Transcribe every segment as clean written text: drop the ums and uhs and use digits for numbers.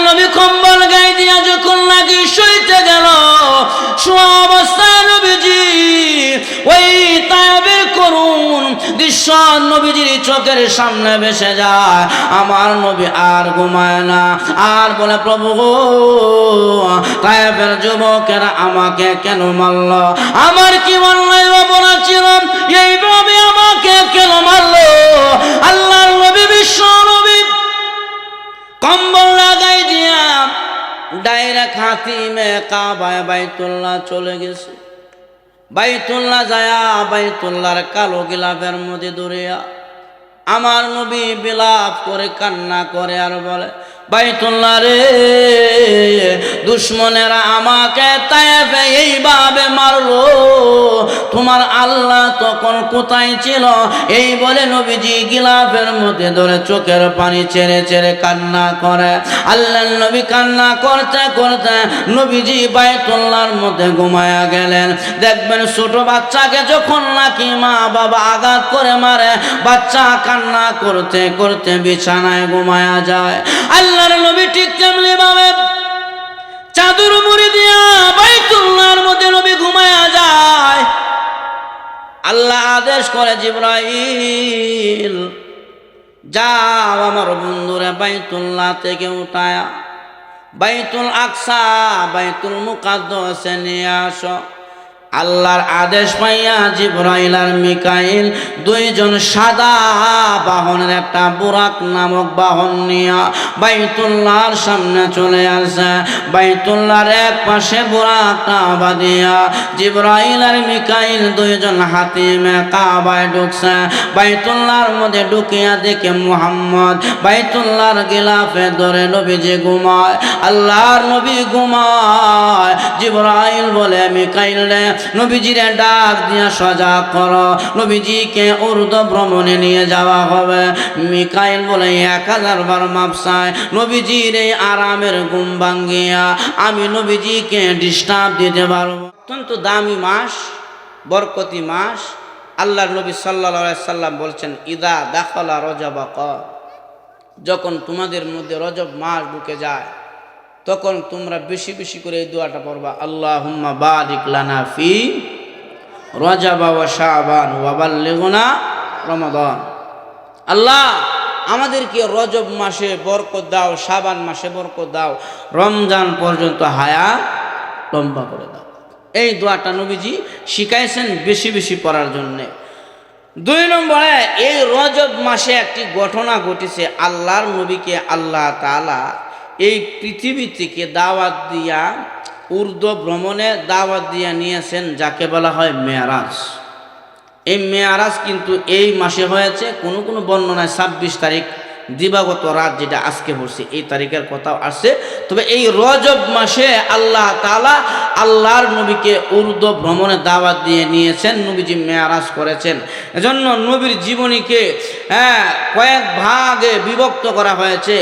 নবী কম্বল গায়ে দিয়া যখন নাকি শুইতে গেল, শোয়া অবস্থায় নবীজি ওই তায়েবের করুণ দৃশ্য নবীজির চোখের সামনে ভেসে যায়। আমার নবী আর ঘুমায় না, আর বলে প্রভু গো, তায়েবের যুবকেরা আমাকে কেন মারল? আমার কি অন্যায় অপরাধ ছিল? এইভাবে আমাকে কেন মারল? আল্লাহর নবী, বিশ্ব নবী কম্বল লাগাই দিয়া ডাইরেক্ট হাতিমে কাবায় বাইতুল্লাহ চলে গেছে। বাইতুল্লাহ যায়া বাইতুল্লাহর কালো গিলাফের মধ্যে দৌড়িয়া আমার নবী বিলাপ করে কান্না করে আর বলে, বাইতুল্লাহ রে, দুশ্মনেরা আমাকে তায়েফে এইভাবে মারলো, তোমার আল্লাহ তখন কোথায় ছিল? এই বলে নবীজি গিলাফের মধ্যে ধরে চোখের পানি ছেড়ে ছেড়ে কান্না করে। আল্লাহর নবী কান্না করতে করতে নবীজি বাইতুল্লাহর মধ্যে ঘুমায়া গেলেন। দেখবেন ছোট বাচ্চাকে যখন নাকি মা বাবা আঘাত করে মারে, বাচ্চা কান্না করতে করতে বিছানায় ঘুমায়া যায়। আল্লাহর নবী ঠিক তেমনি ভাবে চাদর মুড়ি দিয়া বাইতুল্লাহর মধ্যে নবী ঘুমায়া যায়। আল্লাহ আদেশ করে, জিবরাইল যাও আমার বন্ধুরে বাইতুল্লাহ থেকে উঠায়া বাইতুল আকসা, বাইতুল মুকাদ্দাসে নিয়ে আসো। আল্লাহর আদেশ পাইয়া জিবরাইল আর মিকাইল দুইজন সাদা বাহনের একটা বুরাক নামক বাহন নিয়া বাইতুল্লাহর সামনে চলে আসে। বাইতুল্লাহর এক পাশে বুরাকটা বাঁধিয়া জিবরাইল আর মিকাইল দুইজন হাতিমে কাবায় ঢুকছে। বাইতুল্লাহর মধ্যে ঢুকিয়া দেখে মুহাম্মদ বাইতুল্লাহর গিলাফে ধরে নবীজি ঘুমায়। আল্লাহর নবী ঘুমায়। জিবরাইল বলে, মিকাইল রে, নবীজিরে ডাক দিয়া সজাগ করো, নবীজিকে উর্দু ভ্রমণে নিয়ে যাওয়া হবে। মিকাইল বলে, 1000 বার মাপ চাই, নবীজির এই আরামের ঘুম ভাঙ্গিয়া আমি নবীজিকে ডিস্টার্ব দিতে পারবো। অত্যন্ত দামি মাস, বরকতি মাস। আল্লাহর নবী সাল্লাল্লাহু আলাইহি সাল্লাম বলছেন, ইদা দাখালা রজব, যখন তোমাদের মধ্যে রজব মাস ঢুকে যায় তখন তোমরা বেশি বেশি করে এই দোয়াটা পড়বা, আল্লাহুম্মা বারিক লানা ফি রজব ওয়া শাবান ওয়া বাল্লিগনা রমাদান। আল্লাহ আমাদেরকে রজব মাসে বরকত দাও, শাবান মাসে বরকত দাও, রমজান পর্যন্ত হায়াত লম্বা করে দাও। এই দোয়াটা নবীজি শিখাইছেন বেশি বেশি পড়ার জন্যে। 2 নম্বরে, এই রজব মাসে একটি ঘটনা ঘটেছে। আল্লাহর নবীকে আল্লাহ তাআলা এই পৃথিবী থেকে দাওয়াত দিয়া উর্দু ভ্রমণে দাওয়াত দিয়া নিয়েছেন, যাকে বলা হয় মেয়ারাজ। এই মেয়ারাজ কিন্তু এই মাসে হয়েছে। কোনো কোনো বর্ণনায় 26 তারিখ দিবাগত রাত, যেটা আজকে পড়ছে, এই তারিখের কথাও আসছে। তবে এই রজব মাসে আল্লাহ তাআলা আল্লাহর নবীকে উর্দু ভ্রমণে দাওয়াত দিয়ে নিয়েছেন, নবীজি মেয়ারাজ করেছেন। এজন্য নবীর জীবনীকে কয়েক ভাগে বিভক্ত করা হয়েছে।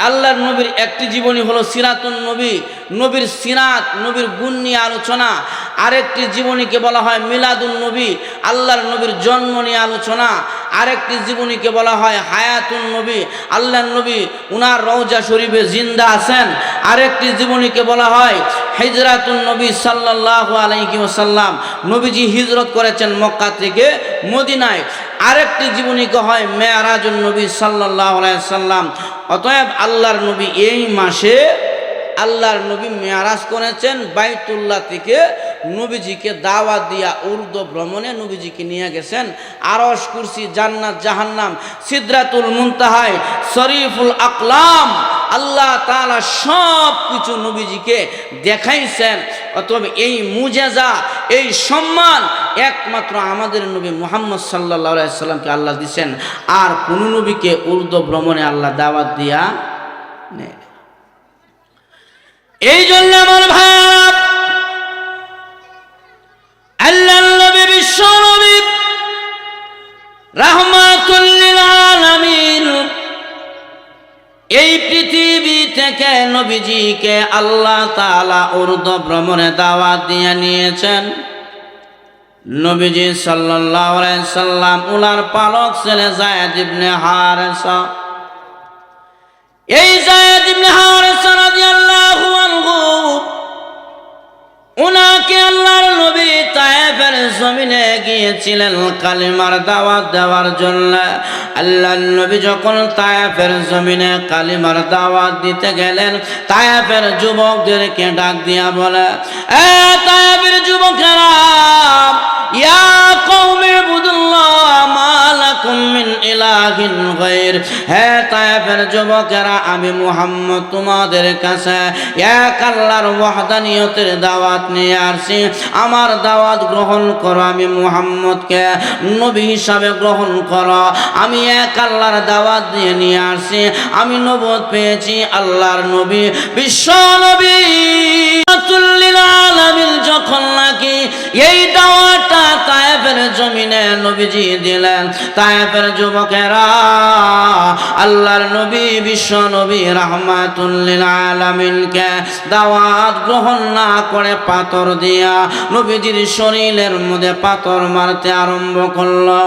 আল্লাহর নবীর একটি জীবনী হলো সিরাতুন নবী, নবীর সিরাত, নবীর গুণ নিয়ে আলোচনা। আরেকটি জীবনীকে বলা হয় মিলাদুন নবী, আল্লাহর নবীর জন্ম নিয়ে আলোচনা। আরেকটি জীবনীকে বলা হয় হায়াতুন নবী, আল্লাহর নবী উনার রওজা শরীফে জিন্দা আছেন। আরেকটি জীবনীকে বলা হয় হিজরাতুন নবী সাল্লাল্লাহু আলাইহি ওয়াসাল্লাম, নবীজি হিজরত করেছেন মক্কা থেকে মদিনায়। আরেকটি জীবনীকে হয় মেরাজুন নবী সাল্লাল্লাহু আলাইহি ওয়াসাল্লাম। অতএব আল্লাহর নবী এই মাসে আল্লাহর নবী মেরাজ করেছেন। বাইতুল্লাহ থেকে নবীজিকে দাওয়াত দিয়া উর্দু ভ্রমণে নবীজিকে নিয়ে গেছেন। আরশ, কুরসি, জান্নাত, জাহান্নাম, সিদরাতুল মুনতাহায়, শরীফুল আকলাম, আল্লাহ তাআলা সব কিছু নবীজিকে দেখাইছেন। অতএব এই মুজেজা, এই সম্মান একমাত্র আমাদের নবী মুহাম্মদ সাল্লাল্লাহু আলাইহি সাল্লামকে আল্লাহ দিয়েছেন। আর কোন নবীকে উর্দু ভ্রমণে আল্লাহ দাওয়াত দিয়া নেই। এই জন্য আমার ভাই, আল্লাহর নবী বিশ্ব নবী রাহমাতুল লিল আলামিন, এই পৃথিবী থেকে নবীজিকে আল্লাহ তাআলা উর্দু ভ্রমণে দাওয়াত দিয়ে নিয়েছেন। নবীজি সাল্লাল্লাহু আলাইহি সাল্লাম উনার পালক ছেলে যায়েদ ইবনে হারেসা, এই যায়েদ ইবনে হারেসা গিয়েছিলেন কালিমার দাওয়াত দেওয়ার জন্য। আল্লাহর নবী যখন তায়েফের জমিনে কালিমার দাওয়াত দিতে গেলেন, তায়েফের যুবকদেরকে ডাক দিয়া বলে, এ তায়েফের যুবকেরা, ইয়া কওমি ইবুদুল্লাহ মা লাকুম মিন ইলাহিন গায়র। হে তায়েফের যুবকেরা, আমি মুহাম্মদ তোমাদের কাছে এক আল্লাহর ওয়াহদানিয়তের দাওয়াত নিয়ে আসছি। আমার দাওয়াত গ্রহণ করো, আমি মুহাম্মদকে নবী হিসাবে গ্রহণ করো। আমি এক আল্লাহর দাওয়াত নিয়ে আসছি। আমি নবুয়ত পেয়েছি, আল্লাহর নবী, বিশ্ব নবী লিল আলামিন। যখন নাকি এই দাওয়াতটা তায়েফের জমিনে নবীজি দিলেন, তায়েফের যুবকেরা আল্লাহর নবী, বিশ্ব নবী রাহমাতুল লিল আলামিনকে দাওয়াত গ্রহণ না করে পাথর দিয়া নবীজির শরীরের মধ্যে পাথর মারতে আরম্ভ করলো।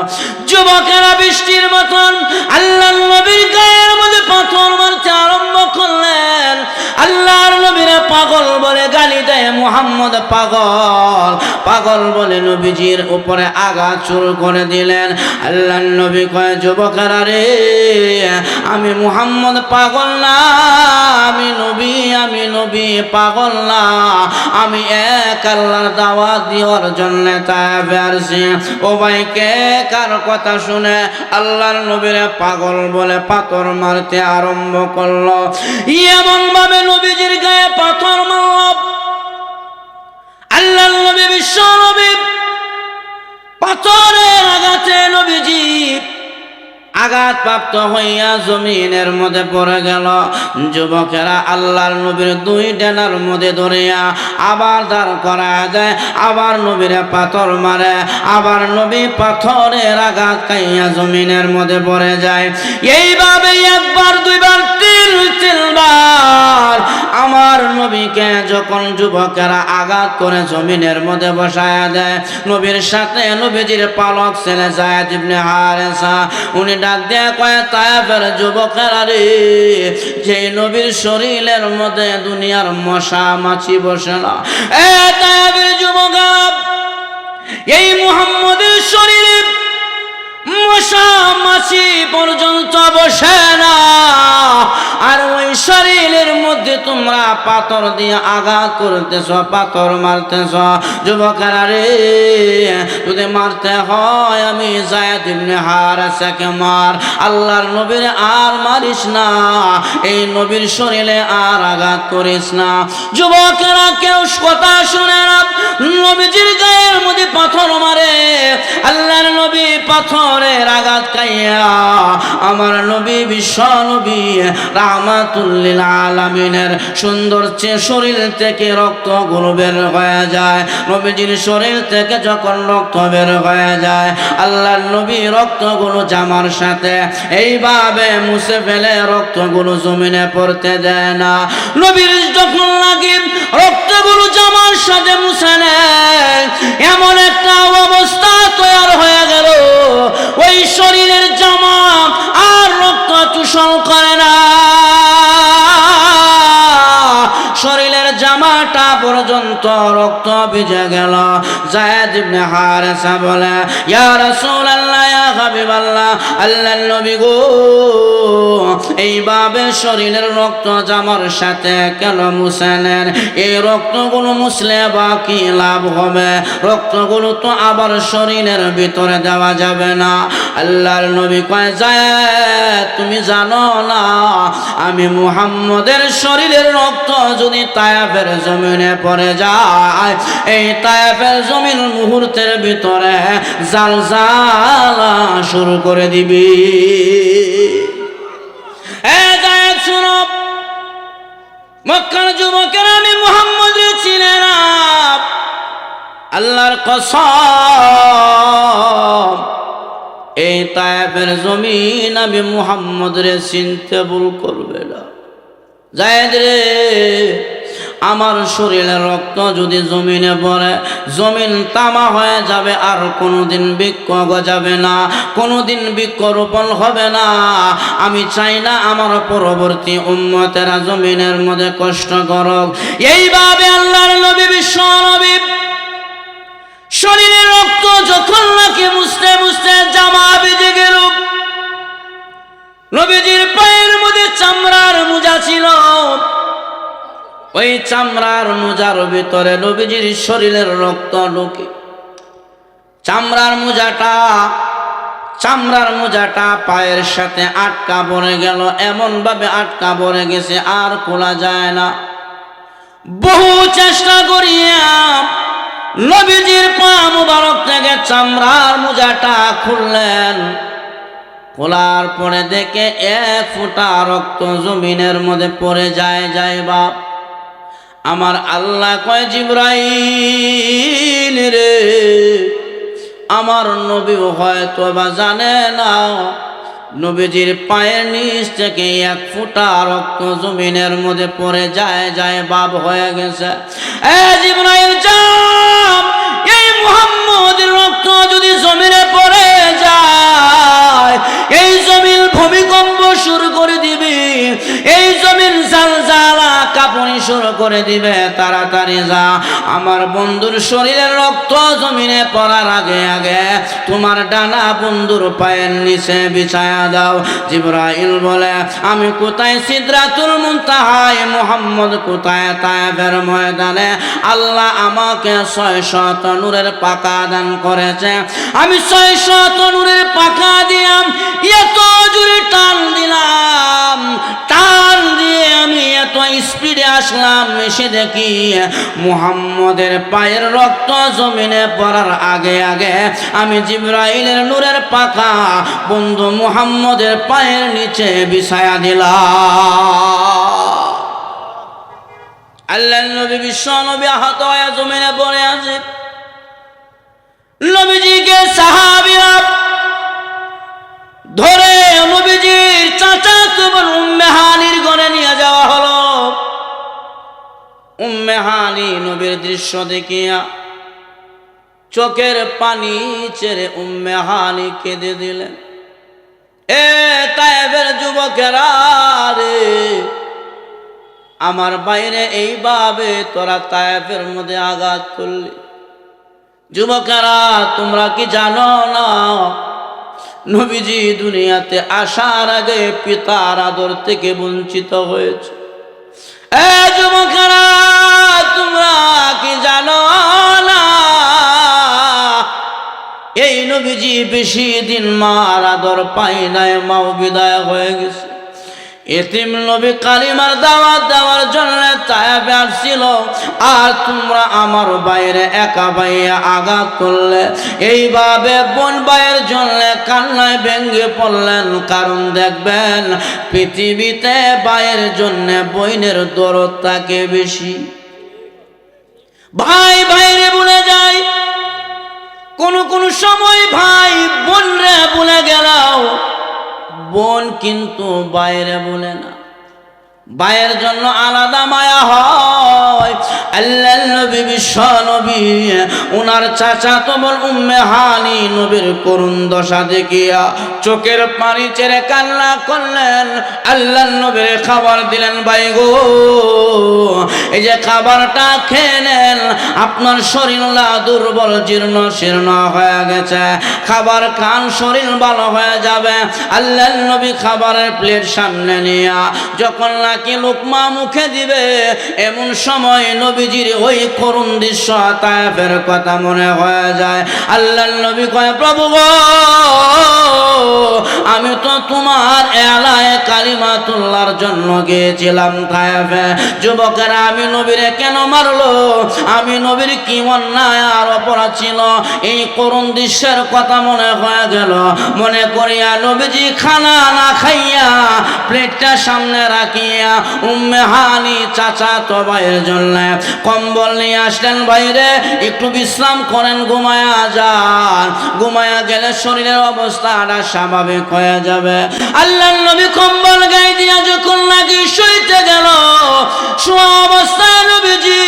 যুবকেরা বৃষ্টির মতন আল্লাহর নবীর গায়ের মধ্যে পাথর মারতে আরম্ভ করলেন। আল্লাহর নবীর পাগল বলে গালি দেয়, মুহাম্মদ পাগল, পাগল বলে নবীজির উপরে আঘাত শুরু করে দিলেন। আল্লাহর নবী কয়, যুবকেরা রে, আমি মুহাম্মদ পাগল না, আমি নবী, আমি নবী, পাগল না, আমি এক আল্লাহর দাওয়াত দেওয়ার জন্য তায়েফে আসছি। ও ভাই, কে কার কথা শুনে আল্লাহর নবীরে পাগল বলে পাথর মারতে আরম্ভ করলো? এমন ভাবে নবীজির গায়ে পাথর মারল, আল্লাহর নবী, বিশ্ব নবী পাথরের আঘাতে নবীজি আঘাতপ্রাপ্ত হইয়া জমিনের মধ্যে পড়ে গেল। যুবকেরা আল্লাহর নবীর দুই ডানার মধ্যে ধরিয়া আবার দাঁড় করা দেয়, আবার নবীরে পাথর মারে, আবার নবী পাথরের আঘাত খাইয়া জমিনের মধ্যে পড়ে যায়। এইভাবে একবার, দুইবার, তিনবার আমার নবীকে যখন যুবকেরা আঘাত করে জমিনের মধ্যে বসায়া দেয়, নবীর সাথে নবীজির পালক ছেলে যায়েদ ইবনে হারেসা, উনি ডাক দিয়া কয়, তায়েফের যুবকেরা রে, যে নবীর শরীরের মধ্যে দুনিয়ার মশা মাছি বসে না, এ তায়েফের যুবকেরা, এই মুহাম্মদের শরীরে মশা মাছি পর্যন্ত বসে না, আর ওই শরীরের মধ্যে তোমরা পাথর দিয়ে আঘাত করতেছ, পাথর মারতেছ। যুবকেরা রে, যদি মারতে হয় আমি যায়েদ ইবনে হারেসাকে মার, আল্লাহর নবীর আর মারিস না, এই নবীর শরীরে আর আঘাত করিস না। যুবকেরা কেউ কথা শুনে না, নবীজির গায়ের মধ্যে পাথর মারে, আল্লাহর নবী পাথরের আঘাত খাইয়া আমার নবী, বিশ্ব নবী রাহমাতুল লিল আলামিনের সুন্দর শরীর থেকে রক্তগুলো বের হয়ে যায়। নবীজির শরীর থেকে যখন রক্ত বের হয়ে যায়, আল্লাহর নবী রক্তগুলো জামার সাথে এইভাবে মুছে ফেলে, রক্তগুলো জমিনে পড়তে দেয় না। নবীর যখন লাগে রক্তগুলো জামার সাথে মুছে নেয়, এমন একটা অবস্থা তৈরি হয়ে গেল, ওই শরীরের জামা আর রক্ত চূষণ করে না, শরীরের জামাটা পর্যন্ত রক্ত ভিজে গেল। যায়েদ ইবনে হারেসা বলে, ইয়া রাসূলুল্লাহ, ইয়া হাবিবাল্লাহ, আল্লাহর নবী গো, এইভাবে শরীরের রক্ত জামার সাথে কেন মুছে নেন? এই রক্তগুলো মুছলে বা কি লাভ হবে? রক্তগুলো তো আবার শরীরের ভিতরে দেওয়া যাবে না। আল্লাহর নবী কয়, যায়েদ, তুমি জানো না আমি মুহাম্মদের শরীরের রক্ত যদি তায়েফের জমিনে পড়ে যায়, এই তায়েফের জমিন মুহূর্তের ভিতরে জালজালা শুরু করে দিবি। শুনো, মক্কার যুবকেরা আমি মুহাম্মদের চিনে না, আল্লাহর কসম, এই তায়েফের জমিন আমি মুহাম্মদরে চিনতে ভুল করবে না। যায়েদ রে, আমার শরীরের রক্ত যদি জমিনে পড়ে, জমিন তামা হয়ে যাবে, আর কোনোদিন বৃক্ষ গজাবে না, কোনোদিন বৃক্ষ রোপণ হবে না। আমি চাই না আমার পরবর্তী উম্মতেরা জমিনের মধ্যে কষ্ট করুক। এইভাবে আল্লাহর নবী, বিশ্ব নবী শরীরে রক্ত যখন নাকি মুছতে মুছতে জামা ভিজে গেল, নবীজির পায়ের মধ্যে চামড়ার মোজা ছিল, ওই চামড়ার মোজার ভিতরে নবীজির শরীরের রক্ত ঢুকে চামড়ার মোজাটা পায়ের সাথে আটকা পড়ে গেল, এমন ভাবে আটকা পড়ে গেছে আর খোলা যায় না। বহু চেষ্টা করিয়া নবীজির পা মুবারক থেকে চামড়ার মোজাটা খুললেন, খোলার পরে দেখে এক ফোঁটা রক্ত জমিনের মধ্যে পড়ে যায় বাপ। আমার আল্লাহ কয়, জিবরাইল রে, আমার নবী হয়তো বা জানে না নবীজির পায়ের নিচ থেকে এক ফোঁটা রক্ত জমিনের মধ্যে পড়ে যায় বাপ হয়ে গেছে। জিবরাইল যাও, এই মুহাম্মদের রক্ত যদি জমিনে পড়ে যায়, এই জমিন ভূমিকম্প শুরু করে দিবে, এই জমিন জালজালা কাঁপুনি শুরু করে দিবে। তাড়াতাড়ি যা, আমার বন্ধুর শরীরের রক্ত জমিনে পড়ার আগে আগে তোমার ডানা বন্ধুর পায়ের নিচে বিছায়া দাও। জিবরাইল বলে, আমি কোথায় সিদরাতুল মুনতাহায়, মুহাম্মদ কোথায় তায়েফের ময়দানে। আল্লাহ আমাকে 600 নূরের পাকা দান করেছে, আমি 600 নূরের পাকা দিলাম, এত জোরে টান দিলাম, টান দিয়ে আমি এত স্পিডে আসলাম, এসে দেখি মুহাম্মদের পায়ের রক্ত জমিনে পড়ার আগে আগে আমি জিবরাইলের নূরের পাকা বন্ধু মুহাম্মদের পায়ের নিচে বিছায়া দিলাম। আল্লাহর নবী বিশ্ব নবী আহত হয়ে জমিনে পড়ে আছে। নবীজিকে সাহাবীরা ধরে নবীজির চাচাতো বোন উম্মে হানির ঘরে নিয়ে যাওয়া হলো। উম্মে হানি নবীর দৃশ্য দেখিয়া চোখের পানি ছেড়ে উম্মে হানি কেঁদে দিলেন। এ তায়েফের যুবকেরা রে, আমার বাইরে এইভাবে তোরা তায়েফের মধ্যে আঘাত করলি। যুবকেরা, তোমরা কি জানো না নবীজি দুনিয়াতে আসার আগে পিতার আদর থেকে বঞ্চিত হয়েছে? এ যুবকেরা, তোমরা কি জানো না এই নবীজি বেশি দিন মার আদর পাই নাই, মাও বিদায় হয়ে গেছে। এতিম নবী কালিমার দাওয়াত দেওয়ার জন্য তায়েফে আসছিল, আর তোমরা আমার বাইরে একা বাইয়া আঘাত করলে। এইভাবে বোন ভাইয়ের জন্য কান্নায় ভেঙে পড়লেন। কারণ দেখবেন, পৃথিবীতে ভাইয়ের জন্য বোনের দরদ থাকে বেশি। ভাই ভাইরে ভুলে যায়, কোন সময় ভাই বোন রে ভুলে গেলাও, বোন কিন্তু বাইরে বলে না, ভাইয়ের জন্য আলাদা মায়া হয়। আল্লাহর নবী বিশ্ব নবী ওনার চাচাতো বোন উম্মে হানি নবীর করুণ দশা দেখিয়া চোখের পানি ছেড়ে কান্না করলেন। আল্লাহর নবীর খাবার দিলেন, ভাই গো এই যে খাবারটা খেয়ে নেন, আপনার শরীরটা দুর্বল জীর্ণ শীর্ণ হয়ে গেছে, খাবার খান, শরীর ভালো হয়ে যাবে। আল্লাহর নবী খাবারের প্লেট সামনে নিয়া যখন নাকি লোকমা মুখে দিবে, এমন সময় নবীজির ওই করুণ দৃশ্য তায়েফের কথা মনে হয়ে যায়। আল্লাহর নবী কয়, প্রভু গো, আমি তো তোমার এলায়ে কালিমাতুল্লাহর জন্য গিয়েছিলাম তায়েফে। যুবকেরা, আমি নবীরে কেন মারলো? আমি নবীর কি অন্যায় আর অপরাধ ছিল? এই করুণ দৃশ্যের কথা মনে হয়ে গেল। মনে করিয়া নবীজি খানা না খাইয়া প্লেটটা সামনে রাখিয়া উম্মে হানি চাচাতো ভাইয়ের জন্য কম্বল নিয়ে আসলেন। বাইরে একটু বিশ্রাম করেন, ঘুমায়া যান, ঘুমায়া গেলে শরীরের অবস্থাটা স্বাভাবিক হয়ে যাবে। আল্লাহর নবী কম্বল গায়ে দিয়া যখন নাকি শুইতে গেল, শোয়া অবস্থায় নবীজি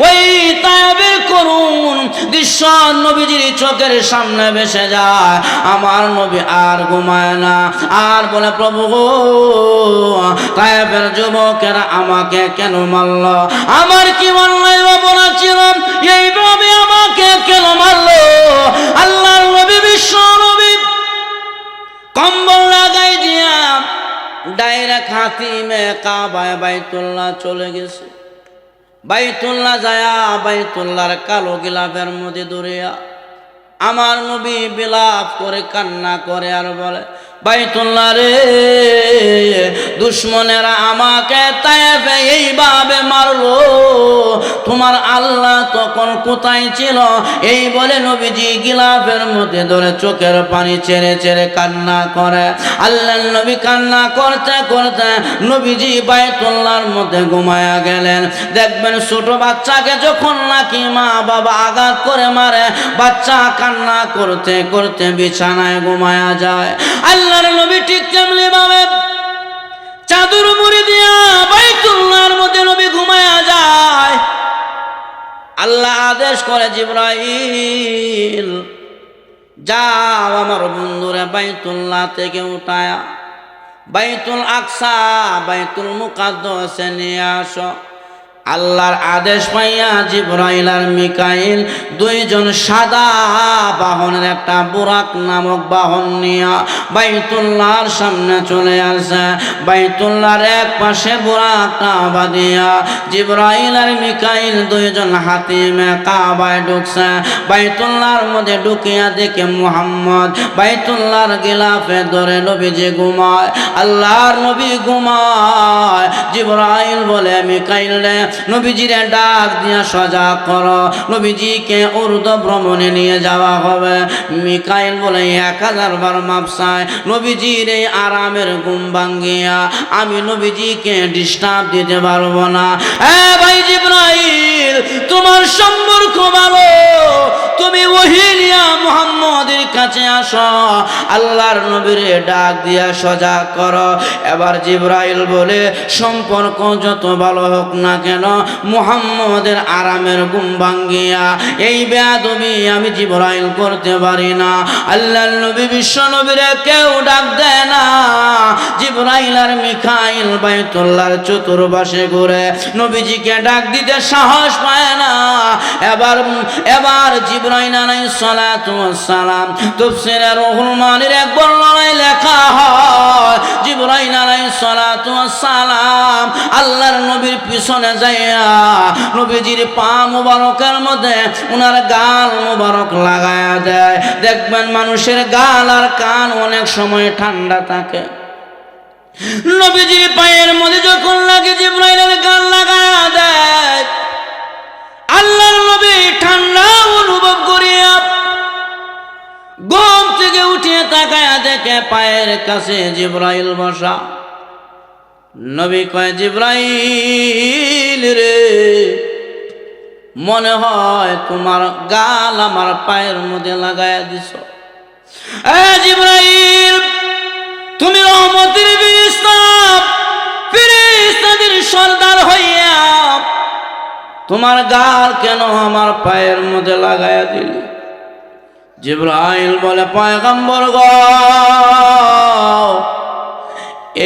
ওই তায়েফের করুণ দৃশ্য নবীজির চোখের সামনে ভেসে যায়। আমার নবী আর ঘুমায় না, আর বলে, প্রভু গো, তায়েফের যুবকেরা আমাকে কেন মারল? আমার কি অন্যায় অপরাধ ছিল? এইভাবে আমাকে কেন মারলো? আল্লাহর নবী বিশ্ব নবী কম্বল লাগাই দিয়া ডাইরেক্ট হাতিমে কাবায় বাইতুল্লাহ চলে গেছে। বাইতুল্লাহ যায়া বাইতুল্লাহর কালো গিলাফের মধ্যে দৌড়িয়া আমার নবী বিলাপ করে কান্না করে আর বলে, বাইতুল্লাহ রে, দুশ্মনেরা আমাকে তায়েফে এইভাবে মারলো, তোমার আল্লাহ তখন কোথায় ছিল? এই বলে নবীজি গিলাফের মধ্যে ধরে চোখের পানি ছেড়ে ছেড়ে কান্না করে। আল্লাহর নবী কান্না করতে করতে নবীজি বাইতুল্লাহর মধ্যে ঘুমায়া গেলেন। দেখবেন ছোট বাচ্চাকে যখন নাকি মা বাবা আঘাত করে মারে, বাচ্চা কান্না করতে করতে বিছানায় ঘুমায়া যায়। আল্লাহর নবী ঠিক তেমনি ভাবে চাদর মুড়ি দিয়া বাইতুল্লাহর মধ্যে নবী ঘুমায়া যায়। আল্লাহ আদেশ করে, জিবরাইল যাও আমার বন্ধুরে বাইতুল্লাহ থেকে উঠায়া বাইতুল আকসা বাইতুল মুকাদ্দাসে নিয়ে আসো। আল্লাহর আদেশ পাইয়া জিবরাইল আর মিকাইল দুইজন সাদা বাহনের একটা বুরাক নামক বাহন নিয়া বাইতুল্লাহর সামনে চলে আসে। বাইতুল্লাহর এক পাশে বুরাক কাবা দিয়া জিবরাইল আর মিকাইল দুইজন হাতিমে কাবায় ঢুকছে। বাইতুল্লাহর মধ্যে ঢুকিয়া দেখে মুহাম্মদ বাইতুল্লাহর গিলাফে ধরে নবীজি ঘুমায়। আল্লাহর নবী ঘুমায়। জিবরাইল বলে, মিকাইল রে, নবীজিরে ডাক দিয়া সজা করো, নবীজিকে উর্দু ভ্রমণে নিয়ে যাওয়া হবে। মিকাইল বলে, 1000 বার মাপ চাই, নবীজির এই আরামের ঘুম ভাঙ্গিয়া আমি নবীজিকে ডিস্টার্ব দিতে পারবো না। ভাই জিবরাইল, তোমার সম্পর্ক ভালো, তুমি ওহী নিয়া মুহাম্মদের কাছে আসো, আল্লাহর নবীরে ডাক দিয়া সজা করো। এবার জিবরাইল বলে, সম্পর্ক যত ভালো হোক না কেন, মুহাম্মদের আরামের ঘুম ভাঙ্গিয়া এই বেয়াদবি আমি জিবরাইল করতে পারি না। আল্লাহর নবী বিশ্ব নবীরে কেউ ডাক দেয় না। জিবরাইল আর মিকাইল বাইতুল্লাহর চতুর্পাশে ঘুরে নবীজিকে ডাক দিতে সাহস পায় না। এবার জিবরাইল আলাইহিস সালাতু ওয়াস সালাম তাফসীরে রুহুল মানির এক বর্ণনায় লেখা হয়, জিবরাইল আলাইহিস সালাতু ওয়াস সালাম আল্লাহর নবীর পিছনে যাইয়া নবীজির পা মুবারকের মধ্যে উনার গাল মুবারক লাগায়া দেয়। দেখবেন মানুষের গাল আর কান অনেক সময় ঠান্ডা থাকে, নবীজির পায়ের মধ্যে যখন লাগে জিবরাইলের গাল লাগায়া দেয়, আল্লাহর নবী ঠান্ডা অনুভব করিয়া ঘুম থেকে উঠিয়ে তাকায়া দেখে পায়ের কাছে জিবরাইল বসা। নবী কয়, জিবরাইল রে, মনে হয় তোমার গাল আমার পায়ের মধ্যে লাগায়া দিছ। জিবরাইল, তুমি রহমতের ফেরেশতাদের সরদার হইয়া তোমার গাল কেন আমার পায়ের মধ্যে লাগায়া দিলি? জিবরাইল বলে, পয়গম্বর গো,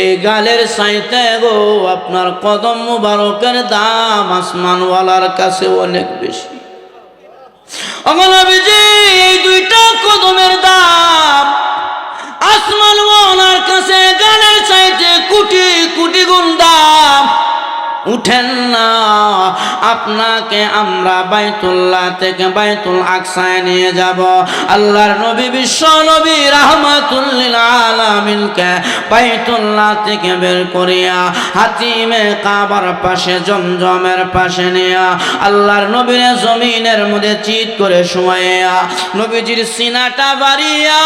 এই গালের চাইতে গো আপনার কদম মুবারকের দাম আসমানওয়ালার কাছে অনেক বেশি। নবীজি, এই দুইটা কদমের দাম আসমানওয়ালার কাছে গালের চাইতে কোটি কোটি গুণ দাম। উঠেন না, আপনাকে আমরা বাইতুল্লাহ থেকে বাইতুল আকসায় নিয়ে যাব। আল্লাহর নবী বিশ্ব নবী রাহমাতুল লিল আলামিনকে বাইতুল্লাহ থেকে বের করিয়া হাতিমে কাবার পাশে জমজমের পাশে নিয়া আল্লাহর নবীর জমিনের মধ্যে চিৎ করে শোয়াইয়া নবীজির সিনাটা বাড়িয়া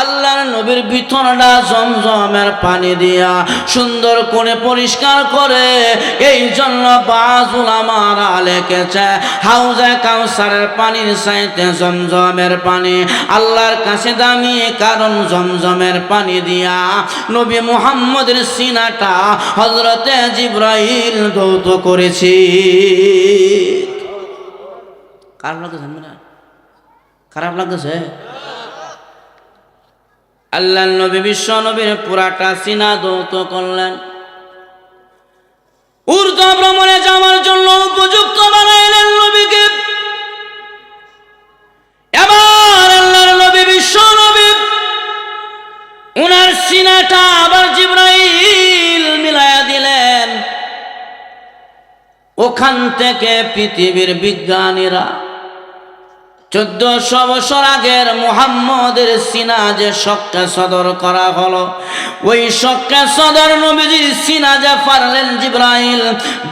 আল্লাহর নবীর বিছানাটা জমজমের পানি দিয়া সুন্দর করে পরিষ্কার করে। এই জন্য বাজ উলামারা লিখেছে, হাউজে কাউসারের পানির চাইতে জমজমের পানি আল্লাহর কাছে দামি, কারণ জমজমের পানি দিয়া নবী মুহাম্মদের সিনাটা হযরতে জিবরাইল ধৌত করেছি। খারাপ লাগতেছে না? খারাপ লাগতেছে? আল্লাহর নবী বিশ্ব নবীর পুরাটা সিনা ধৌত করলেন। ঊর্ধ্ব ভ্রমণে যাওয়ার জন্য উপযুক্ত বানাইলেন নবীকে। এবার আল্লাহর নবী বিশ্ব নবী উনার সিনাটা আবার জিবরাইল মিলায়া দিলেন। ওখান থেকে পৃথিবীর বিজ্ঞানীরা 1400 বছর আগের মুহাম্মদের সিনা যে শক্কে সদর করা হলো, ওই শক্কে সদর নবীজির সিনা যে পারলেন জিবরাইল,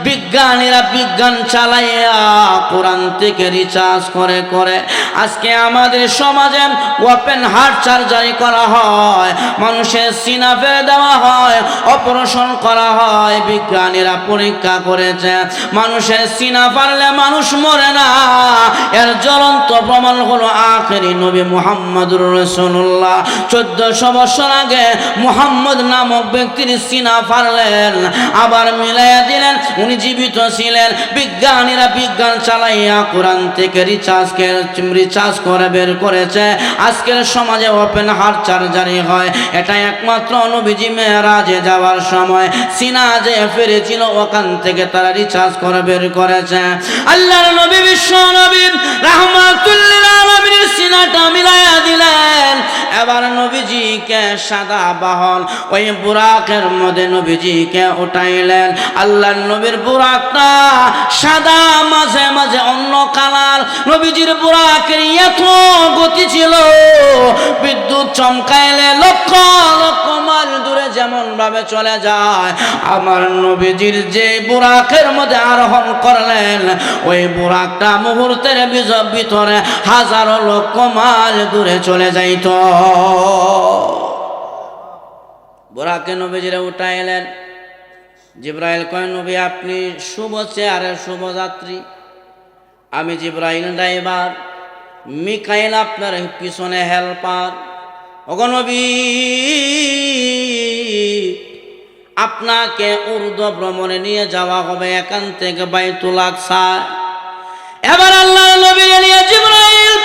বিজ্ঞানীরা বিজ্ঞান চালাইয়া কোরআন থেকে রিচার্জ করে করে আজকে আমাদের সমাজে ওপেন হার্ট সার্জারি করা হয়, মানুষের সিনা ফেলে দেওয়া হয়, অপারেশন করা হয়। বিজ্ঞানীরা পরীক্ষা করেছে মানুষের সিনা পারলে মানুষ মরে না। এর জ্বলন্ত প্রমাণ হলো আখেরি নবী মুহাম্মদুর রাসূলুল্লাহ। 1400 বছর আগে মুহাম্মদ নামক ব্যক্তির সিনা ফাড়লেন, আবার মিলাইয়া দিলেন, উনি জীবিত ছিলেন। বিজ্ঞানীরা বিজ্ঞান চালাইয়া কোরআন থেকে রিচার্জ করে বের করেছে। আজকের সমাজে ওপেন হার্ট সার্জারি হয়। এটা একমাত্র নবীজি মেরাজে যাওয়ার সময় সিনা যে ফিরেছিল, ওখান থেকে তারা রিচার্জ করে বের করেছে। আল্লাহর নবী বিশ্ব নবী রাহমাতুল আলামিনের সিনাটা মিলাইয়া দিলেন। এবার নবীজিকে সাদা বাহন ওই বুরাকের মধ্যে নবীজিকে উঠাইলেন। আল্লাহর নবীর বুরাকটা সাদা, মাঝে মাঝে অন্য কালার। নবীজির বুরাকের এত গতি ছিল, বিদ্যুৎ চমকাইলে লক্ষ লক্ষ মাইল দূরে যেমন ভাবে চলে যায়। আমার নবীজির যে বুরাকের মধ্যে আরোহণ করলেন, ওই বুরাকটা মুহূর্তের ভিতরে হাজারো লক্ষ মাইল দূরে চলে যাইত। বুরাকে নবীজিরা উঠাইলেন। জিবরাইল কয়, নবী আপনি শুভ চেয়ারের শুভ যাত্রী, আমি জিবরাইল ড্রাইভার, মিকাইল আপনার পিছনে হেল্পার। ওগো নবী, আপনাকে ঊর্ধ্ব ভ্রমণে নিয়ে যাওয়া হবে এখান থেকে বাইতুল আকসা। এবার আল্লাহর নবী নিয়ে জিবরাইল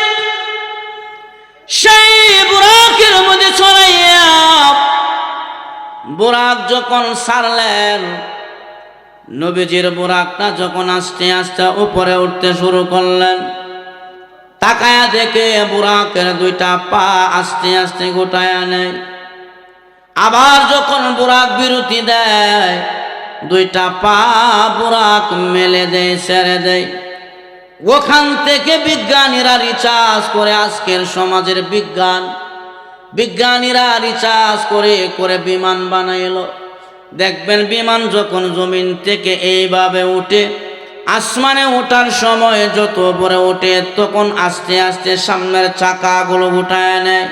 সেই বুরাকের মধ্যে ছড়াইয়া বুরাক যখন ছাড়লেন, নবীজির বুরাকটা যখন আস্তে আস্তে উপরে উঠতে শুরু করলেন, তাকায়া দেখে বুরাকের দুইটা পা আস্তে আস্তে গোটায়া নেয়। আবার যখন বুরাক বিরতি দেয়, দুইটা পা বুরাক মেলে দেয়, ছেড়ে দেয়। ওখান থেকে বিজ্ঞানীরা রিচার্জ করে, আজকের সমাজের বিজ্ঞানীরা রিচার্জ করে করে বিমান বানাইলো। দেখবেন বিমান যখন জমিন থেকে এইভাবে উঠে, আসমানে ওঠার সময় যত উপরে ওঠে, তখন আস্তে আস্তে সামনের চাকাগুলো উঠায় নেয়।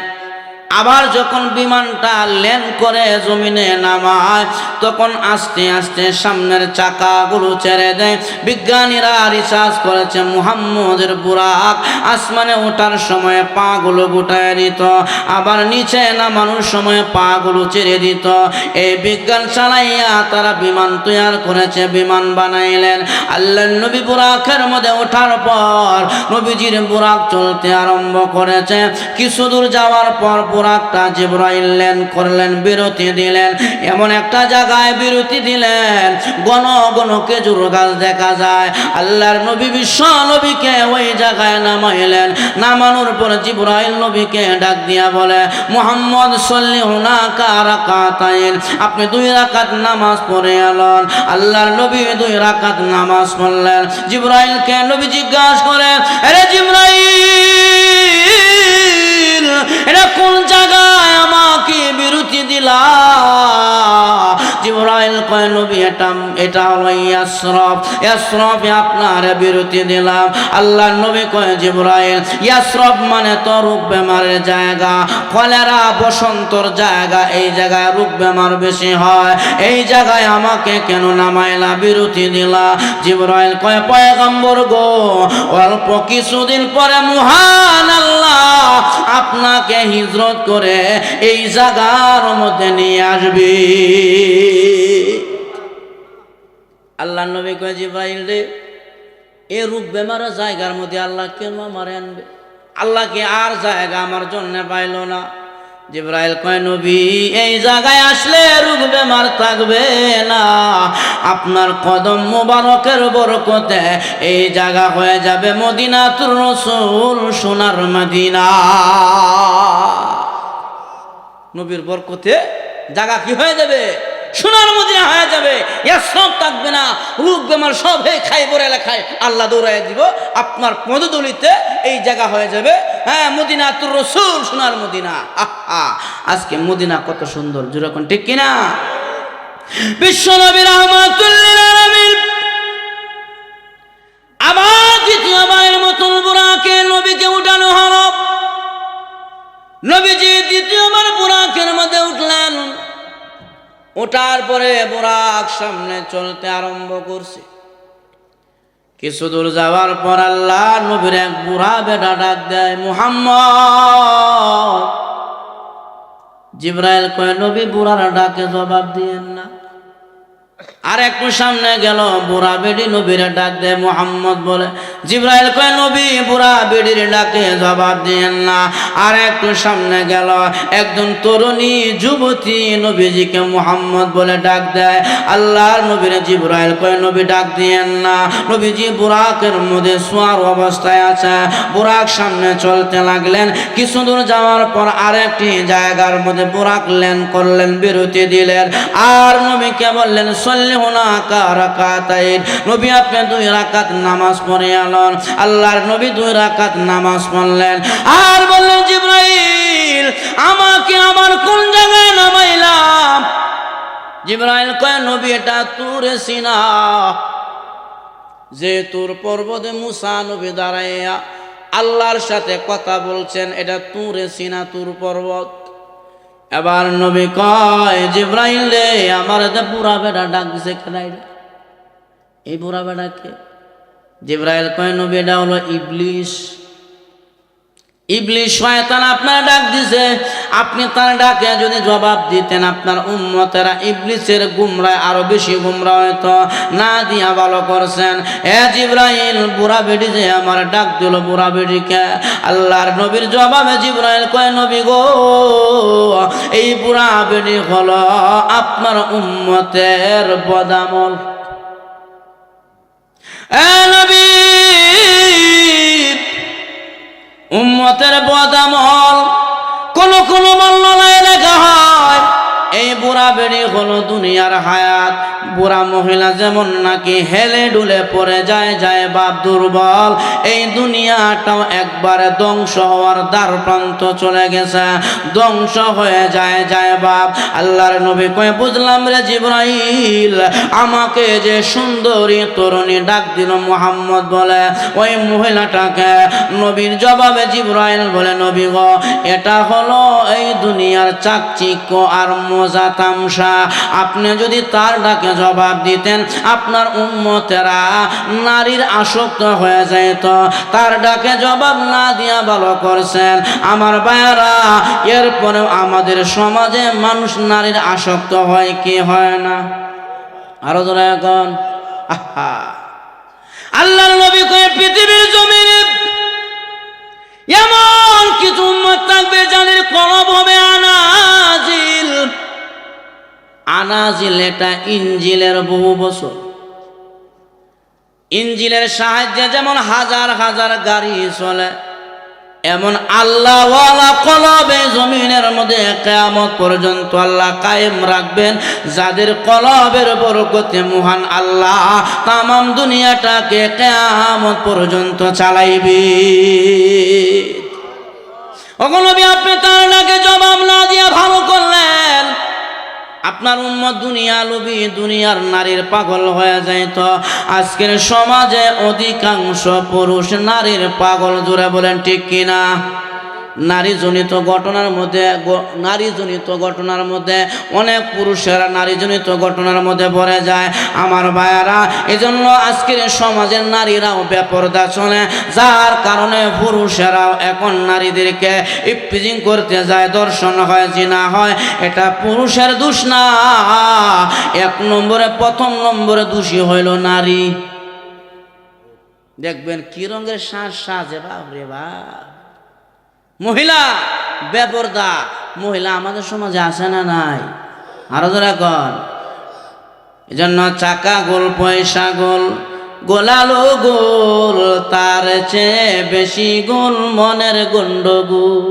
আবার যখন বিমানটা ল্যান্ড করে জমিনে নামায়, তখন আস্তে আস্তে সামনের চাকাগুলো ছেড়ে দেয়। বিজ্ঞানীরা রিসার্চ করেছে মুহাম্মদের বুরাক আসমানে ওঠার সময় পাগুলো গুটায় দিত, আবার নিচে নামানোর সময় পাগুলো ছেড়ে দিত। এই বিজ্ঞান চালাইয়া তারা বিমান তৈরি করেছে, বিমান বানাইলেন। আল্লাহর নবী বুরাকের মধ্যে ওঠার পর নবীজির বুরাক চলতে আরম্ভ করেছে। কিছু দূর যাওয়ার পর বুরাকটা জিবরাইল ল্যান্ড করলেন, বিরতি দিলেন। এমন একটা জায়গায় বিরতি দিলেন, ঘন ঘন খেজুর গাছ দেখা যায়। আল্লাহর নবী বিশ্ব নবীকে ওই জায়গায় নামাইলেন। নামানোর পর জিবরাইল নবীকে ডাক দিয়া বলে, মুহাম্মদ সাল্লিহুনাকা রাকাতাইন, আপনি 2 রাকাত নামাজ পড়ে এলেন। আল্লাহর নবী 2 রাকাত নামাজ পড়লেন। জিবরাইলকে নবী জিজ্ঞাসা করে, আরে জিবরাইল, এটা কোন জায়গায় আমাকে বিরতি দিলা? জিবরাইল কয়, নবী এটা হলো ইয়াসরফে আপনার বিরতি দিলাম। আল্লাহর নবী কয়, জিবরাইল ইয়াসরফ মানে তো রোগ বেমারের জায়গা, কলেরা বসন্তর জায়গা, এই জায়গায় রোগ বেমার বেশি হয়, এই জায়গায় আমাকে কেন নামাইলা, বিরতি দিলা? জিবরাইল কয়, পয়গম্বর গো, অল্প কিছুদিন পরে মহান আল্লাহ আপনাকে হিজরত করে এই জায়গার মধ্যে নিয়ে আসবে। আল্লাহ নবী কয়, জিবরাইল রে, এই রোগ বেমারের জায়গার মধ্যে আল্লাহ কেন আমার আনবে? আল্লাহ কি আর জায়গা আমার জন্য পাইল না? জিবরাইল কয় নবী এই জায়গায় আসলে রোগ বেমার থাকবে না, আপনার কদম মোবারকের বরকতে এই জায়গা হয়ে যাবে মদিনাতুর রাসূল সোনার মদিনা। নবীর বরকতে জায়গা কি হয়ে যাবে? সোনার মদিনা হয়ে যাবে। এর সব থাকবে না, রোগ বেমার সব হে খাই বলে লেখায় আল্লাহ দৌড়াই দিব। আপনার পদদলিতে এই জায়গা হয়ে যাবে হ্যাঁ মদিনাতুর রাসূল সোনার মদিনা। আজকে মদিনা কত সুন্দর, যেরকম ঠিক কিনা? বিশ্ব নবী রাহমাতুল লিল আলামিন আবার দ্বিতীয়বারের মতন বুরাকে নবীকে উঠানো হলো। নবীজি দ্বিতীয়বার বুরাকের মধ্যে উঠলেন। ওঠার পরে বুরাক সামনে চলতে আরম্ভ করছে। কিছু দূর যাওয়ার পর আল্লাহ নবীর এক বুড়া বেটা ডাক দেয়, মুহাম্মদ। জিবরাইল কয় নবী বুড়ার ডাকে জবাব দিয়েন না। আর একটু সামনে গেল, বুড়া বেডি নবীর ডাক দেয় মুহাম্মদ বলে। জিবরাইল কয় নবী বুড়া বেডির ডাকে জবাব দিয়েন না। আর একটু সামনে গেল, একজন তরুণী যুবতী নবীজিকে মুহাম্মদ বলে ডাক দেয়। আল্লাহর নবীর জিবরাইল কয় নবী ডাক দিয়েন না। নবীজি বুরাকের মধ্যে শোয়ার অবস্থায় আছে। বুরাক সামনে চলতে লাগলেন। কিছু দূর যাওয়ার পর আরেকটি জায়গার মধ্যে বুরাক ল্যান্ড করলেন, বিরতি দিলেন। আর নবীকে বললেন নবী আপনি 2 রাকাত নামাজ পড়ে আলেন। আল্লাহর নবী 2 রাকাত নামাজ পড়লেন। আর বললেন জিবরাইল আমাকে আমার কোন জায়গায় নামাইলাম? জিবরাইল কয় নবী এটা তুরে সিনা, যে তুর পর্বতে মুসা নবী দাঁড়াইয়া আল্লাহর সাথে কথা বলছেন, এটা তুরে সিনা, তুর পর্বত। এবার নবী কয় জিবরাইল রে আমার বুড়া বেটা ডাক দিছে কেন? এই বুড়া বেটাকে? জিবরাইল কয় নবী এটা হলো ইবলিস। ইবলিস শয়তান আপনার ডাক দিছে। আপনি তার ডাকে যদি জবাব দিতেন, আপনার উম্মতেরা ইবলিসের গুমরায় আরো বেশি গুমরা হয়তো। না দিয়া ভালো করছেন। এ জিবরাইল বুড়া বেটি যে আমার ডাক দিল, বুড়া বেটিকে। আল্লাহর নবীর জবাবে জিবরাইল কয় নবী গো এই বুড়া বেটি হলো আপনার উম্মতের বদামল। এ নবী উম্মতের বদামল কোন বর্ণনায় লেখা হয় এই বুড়া বেড়ি হলো দুনিয়ার হায়াত। বুড়া মহিলা যেমন নাকি হেলে ডুলে পড়ে যায় বাপ দুর্বল, এই দুনিয়াটাও একবারে ধ্বংস হওয়ার দ্বার প্রান্ত চলে গেছে, ধ্বংস হয়ে যায় বাপ। আল্লাহর নবী কয়ে বুঝলাম রে জিবরাইল, আমাকে যে সুন্দরী তরুণী ডাক দিল মুহাম্মদ বলে, ওই মহিলাটাকে নবীর জবাবে জিবরাইল বলে নবী গো এটা হলো এই দুনিয়ার চাকচিক্য আর মজা তামসা। আপনি যদি তার ডাকে জবাব দিতেন, আপনার উম্মতেরা নারীর আসক্ত হয়ে যেত। তার ডাকে জবাব না দিয়া ভালো করছেন আমার ভাইয়ারা। এরপরেও আমাদের সমাজে মানুষ নারীর আসক্ত হয় কি হয় না? আরো ধরে এখন আল্লাহর নবী কয়ে পৃথিবীর জমিনে এমন কিছু উম্মত থাকবে যাদের কলব হবে আনাজিল। আনাজিল এটা ইনজিলের বহু বছর। ইনজিলের সাহায্যে যেমন হাজার হাজার গাড়ি চলে, এমন আল্লাহওয়ালা কলবে জমিনের মধ্যে কিয়ামত পর্যন্ত আল্লাহ কায়েম রাখবেন, যাদের কলবের বরকতে মহান আল্লাহ তামাম দুনিয়াটাকে কিয়ামত পর্যন্ত চালাইবে। ওগো নবী আপনি তার ডাকে জবাব না দিয়ে ভালো করলেন। আপনার উম্মত দুনিয়া লোভী, দুনিয়ার নারীর পাগল হয়ে যায়। তো আজকের সমাজে অধিকাংশ পুরুষ নারীর পাগল, জোরে বলেন ঠিক কিনা? নারীজনিত ঘটনার মধ্যে অনেক পুরুষেরা নারীজনিত ঘটনার মধ্যে পড়ে যায় আমার ভাইয়ারা। এজন্য আজকের সমাজের নারীরাও বেপরদা চলে, যার কারণে পুরুষেরাও এখন নারীদেরকে ইফতিজিং করতে যায়, দর্শন হয়, জিনা হয়। এটা পুরুষের দোষ না, প্রথম নম্বরে দোষী হইল নারী। দেখবেন কি রঙের সাজে বাপ রে বাপ, মহিলা বেপরদা মহিলা আমাদের সমাজে আসে না নাই? আরো ধরে কন। এই জন্য চাকা গোল পয়সা গোল, গোলালো গোল, তার চেয়ে বেশি গোল মনের গন্ডগোল।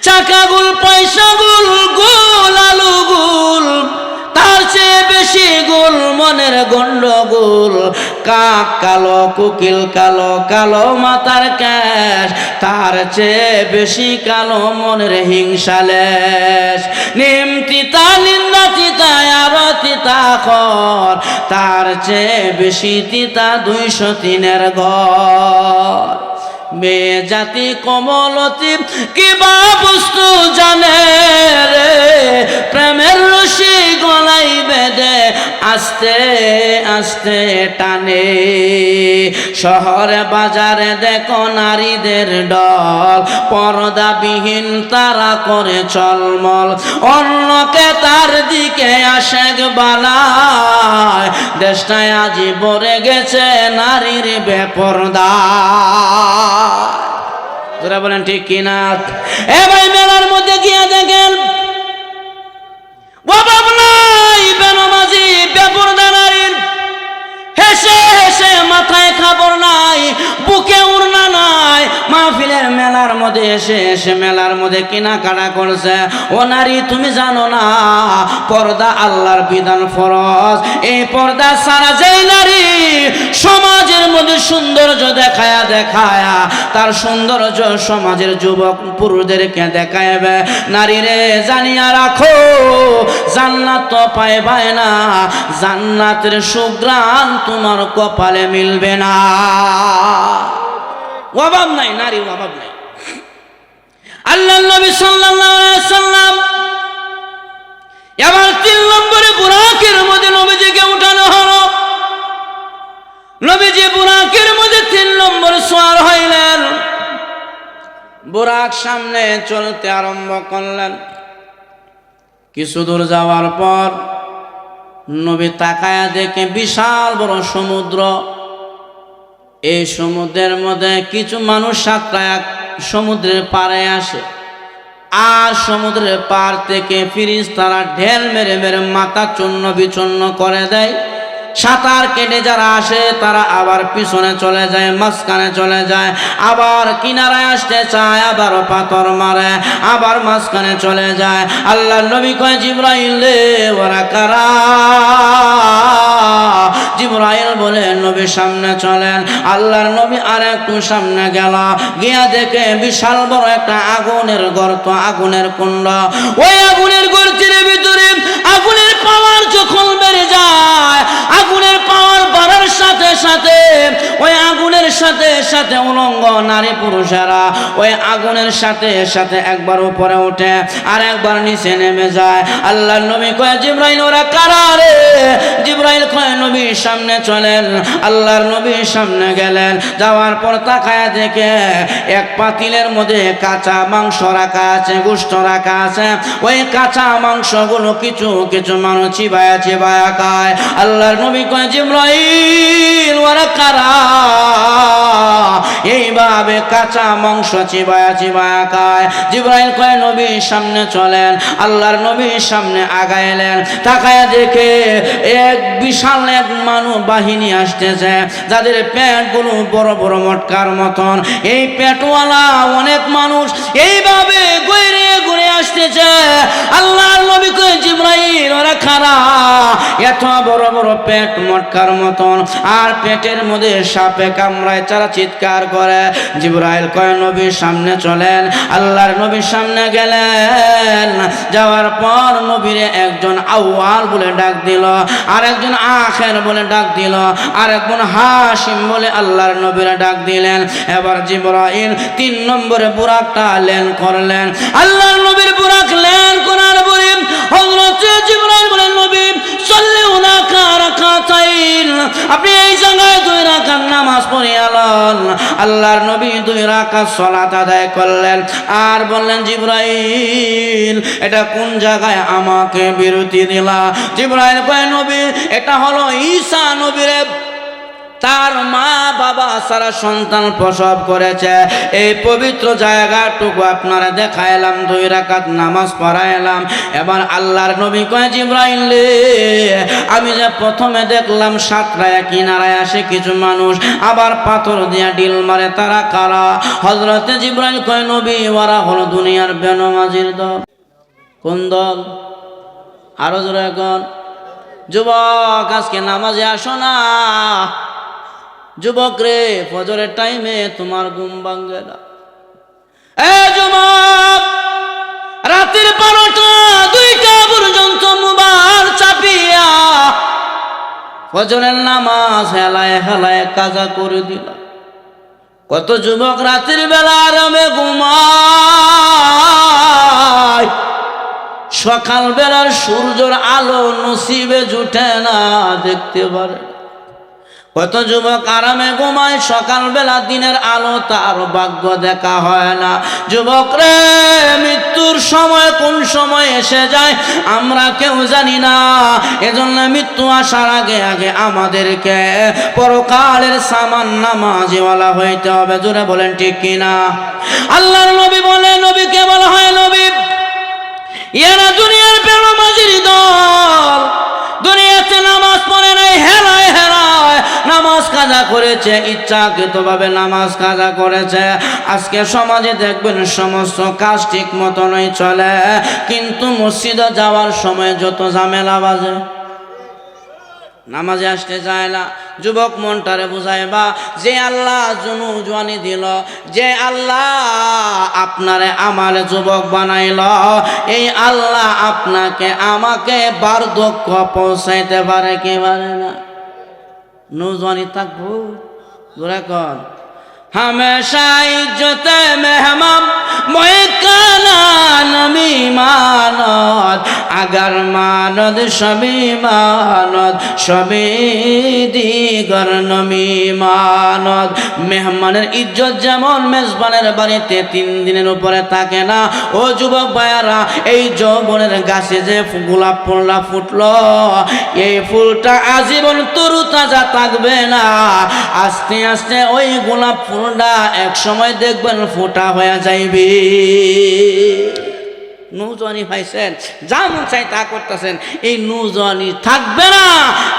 চাকা গোল পয়সা গোল, গোলালো গোল, তার চেয়ে বেশি গোল মনের গন্ডগোল। কাক কালো কোকিল কালো, কালো মাথার ক্যাশ, তার চেয়ে বেশি কালো মনের হিংসালেশ। নিম তিতা নিন্দা তিতা আরো তিতা খর, তার চেয়ে বেশি তিতা 203-এর ঘর। মেয়ে জাতি কমলতি কিবা বস্তু জানে রে, প্রেমের রশি গলাই বেঁধে আস্তে আস্তে টানে। শহরে বাজারে দেখো নারীদের ডল, পর্দাবিহীন তারা করে চলমল। অন্যকে তার দিকে আশেক বানায়, দেশটায় আজি ভরে গেছে নারীর বেপরদা। তোরা বলেন ঠিক কিনা? এ ভাই মেলার মধ্যে গিয়ে দেখেন অভাব নাই বেনামাজি বেপরদা নারীর। হেসে হেসে মাথায় খাবার নাই, বুকে উড়না নাই, মাহফিলের মেলার মধ্যে এসে এসে মেলার মধ্যে কেনাকাটা করছে। ও নারী তুমি জানো না পর্দা আল্লাহর বিধান ফরজ। এই পর্দা ছাড়া যেই নারী সমাজের মধ্যে সৌন্দর্য দেখায়া দেখায়া তার সৌন্দর্য সমাজের যুবক পুরুষদেরকে দেখাইবে, নারীরে জানিয়া রাখো জান্নাত তো পাইবে না, জান্নাতের সুঘ্রাণ তোমার কপালে মিলবে না। অভাব নাই, নারীর অভাব নাই। আল্লাহর নবী সাল্লাল্লাহু আলাইহি ওয়াসাল্লাম এবার 3 নম্বরে বুরাকের মধ্যে নবীজিকে উঠানো হলো। নবীজি বুরাকের মধ্যে 3 নম্বর সওয়ার হইলেন। বুরাক সামনে চলতে আরম্ভ করলেন। কিছু দূর যাওয়ার পর নবী তাকায়া দেখে বিশাল বড় সমুদ্র। এই সমুদ্রের মধ্যে কিছু মানুষ সাঁতরায় সমুদ্রের পাড়ে আসে, আর সমুদ্রের পাড় থেকে ফিরিস্তারা ঢেল মেরে মেরে মাথা চূর্ণ বিচূর্ণ করে দেয়। সাঁতার কেটে যারা আসে তারা আবার পিছনে চলে যায়, মাঝখানে চলে যায়, আবার কিনারায় আসতে চায়, আবার পাথর মারে, আবার মাঝখানে চলে যায়। আল্লাহর নবী কয় জিবরাইল রে ওরা কারা? জিবরাইল বলে নবী সামনে চলেন। আল্লাহর নবী আর একটু সামনে গেল, গিয়া দেখে বিশাল বড় একটা আগুনের গর্ত, আগুনের কুণ্ড। ওই আগুনের গর্তের ভিতরে আগুনের পাওয়ার যখন বেড়ে যায়, আগুনের পাওয়ার বাড়ার সাথে সাথে ওই আগুনের সাথে সাথে উলঙ্গ নারী পুরুষেরা ওই আগুনের সাথে সাথে একবার উপরে ওঠে আর একবার নিচে নেমে যায়। আল্লাহর নবী কয় জিবরাইল ওরা কারা রে? জিবরাইল কয় নবী সামনে চলেন। আল্লাহর নবী সামনে গেলেন, যাওয়ার পর তাকায় দেখে এক পাতিলের মধ্যে কাঁচা মাংস রাখা আছে, গোশত রাখা আছে। ওই কাঁচা মাংসগুলো কিছু কিছু মানুষ চিবায়া চিবায়া খায়। আল্লাহর নবী কয় জিবরাইল ওরা কারা এইভাবে কাঁচা মাংস চিবায়া চিবায়া খায়? জিবরাইল কয় নবী সামনে চলেন। আল্লাহর নবী সামনে আগাইলেন, তাকায়া দেখে এক বিশাল এক মানুষ বাহিনী আসতেছে, যাদের পেটগুলো বড় বড় মটকার মতন। এই পেটওয়ালা অনেক মানুষ এইভাবে ঘুরে ঘুরে আসতেছে। আল্লাহর নবী কয় জিবরাইল ওরা খারা, এত বড় বড় পেট মটকার মতন, আর পেটের মধ্যে সাপে কামড়ায়, তারা চিৎকার করে। জিবরাইল কয় নবীর সামনে চলেন। আল্লাহর নবীর সামনে গেলেন, যাওয়ার পর নবীরে একজন আউয়াল বলে ডাক দিল, আর একজন আখের বলে ডাক দিল, আর একজন হাশিম বলে আল্লাহর নবীরে ডাক দিলেন। এবার জিবরাইল 3 নম্বরে বুরাকটা লেন করলেন। আল্লাহর নবীর বুরাক লেন করার পরে হযরত জিবরাইল বলেন নবী সাল্লাল্লাহু রাকাতাইন, আপনি এই জায়গায় 2 রাকাত নামাজ পড়িয়ালেন। আল্লাহর নবী 2 রাকাত সালাত আদায় করলেন আর বললেন জিবরাইল এটা কোন জায়গায় আমাকে বিরতি দিলা? জিবরাইল কয় নবী এটা হলো ঈসা নবীর তার মা বাবা সারা সন্তান প্রসব করেছে। এই পবিত্র জায়গাটুকু আপনারা দেখাইলাম, 2 রাকাত নামাজ পড়াইলাম। এবার আল্লাহর নবী কয়, জিবরাইল রে, আমি যে প্রথমে দেখলাম সাতরায় কিনারায় আসে কিছু মানুষ, আবার পাথর দিয়া ডিল মারে, তারা কারা? হযরতে জিবরাইল কয়, নবী ওরা হলো দুনিয়ার বেনমাজির দল। কোন দল? আরো জোরে এখন। যুবক, আজকে নামাজে আসো না। যুবক রে, ফজরের টাইমে তোমার ঘুম ভাঙে না। এ যুবক, রাতের 12টা 2টা পর্যন্ত মোবাইল চাপিয়া ফজরের নামাজ হেলায় হেলায় কাজা করে দিল। কত যুবক রাতের বেলা আরামে ঘুমায়, সকাল বেলার সূর্যের আলো নসিবে জুটে না, দেখতে পারে। কত যুবক আরামে ঘুমায়, সকালবেলা দিনের আলো তার ভাগ্য দেখা হয় না। যুবক রে, মৃত্যুর সময় কোন সময় এসে যায় আমরা কেউ জানি না। এজন্য মৃত্যু আসার আগে আগে আমাদেরকে পরকালের সামান নামাজিওয়ালা হইতে হবে। জোরে বলেন ঠিক কিনা? আল্লাহর নবী বলে, নবীকে বলা হয় নবী, এরা দুনিয়ার বেনমাজির দল। দুনিয়াতে নামাজ পড়ে নাই, হেলায় হেলায় নামাজ কাজা করেছে, ইচ্ছাকৃতভাবে নামাজ কাজা করেছে। আজকে সমাজে দেখবেন সমস্ত কাজ ঠিক মতনই চলে, কিন্তু মসজিদে যাওয়ার সময় যত ঝামেলা বাজে, নামাজে আসতে চায় না। যুবক মনটারে বুঝাইবা, যে আল্লাহ জুনু জওয়ানি দিল, যে আল্লাহ আপনারে আমারে যুবক বানাইল, এই আল্লাহ আপনাকে আমাকে বার্ধক্য পৌঁছাইতে পারে কি পারে না? নৌজওয়ানি থাকবো গোরা কর हमेशा इज्जत मेहमान नमी मानद अगर मानद सभी मानद सभी दिगर नमी मानद मेहमाনের ইজ্জত যেমন মেজবানের বাড়িতে 3 দিনের উপরে থাকে না। ও যুবক ভাইয়ারা, এই যৌবনের গাছে যে গোলাপ ফুলটা ফুটলো, এই ফুলটা আজীবন তরু তাজা থাকবে না। আস্তে আস্তে ওই গোলাপ ফুলটা এক সময় দেখবেন ফোটা হয়ে যাইবে। নৌজওয়ানি পাইছেন, যা মন চাই তা করতেছেন, এই নৌজওয়ানি থাকবে না।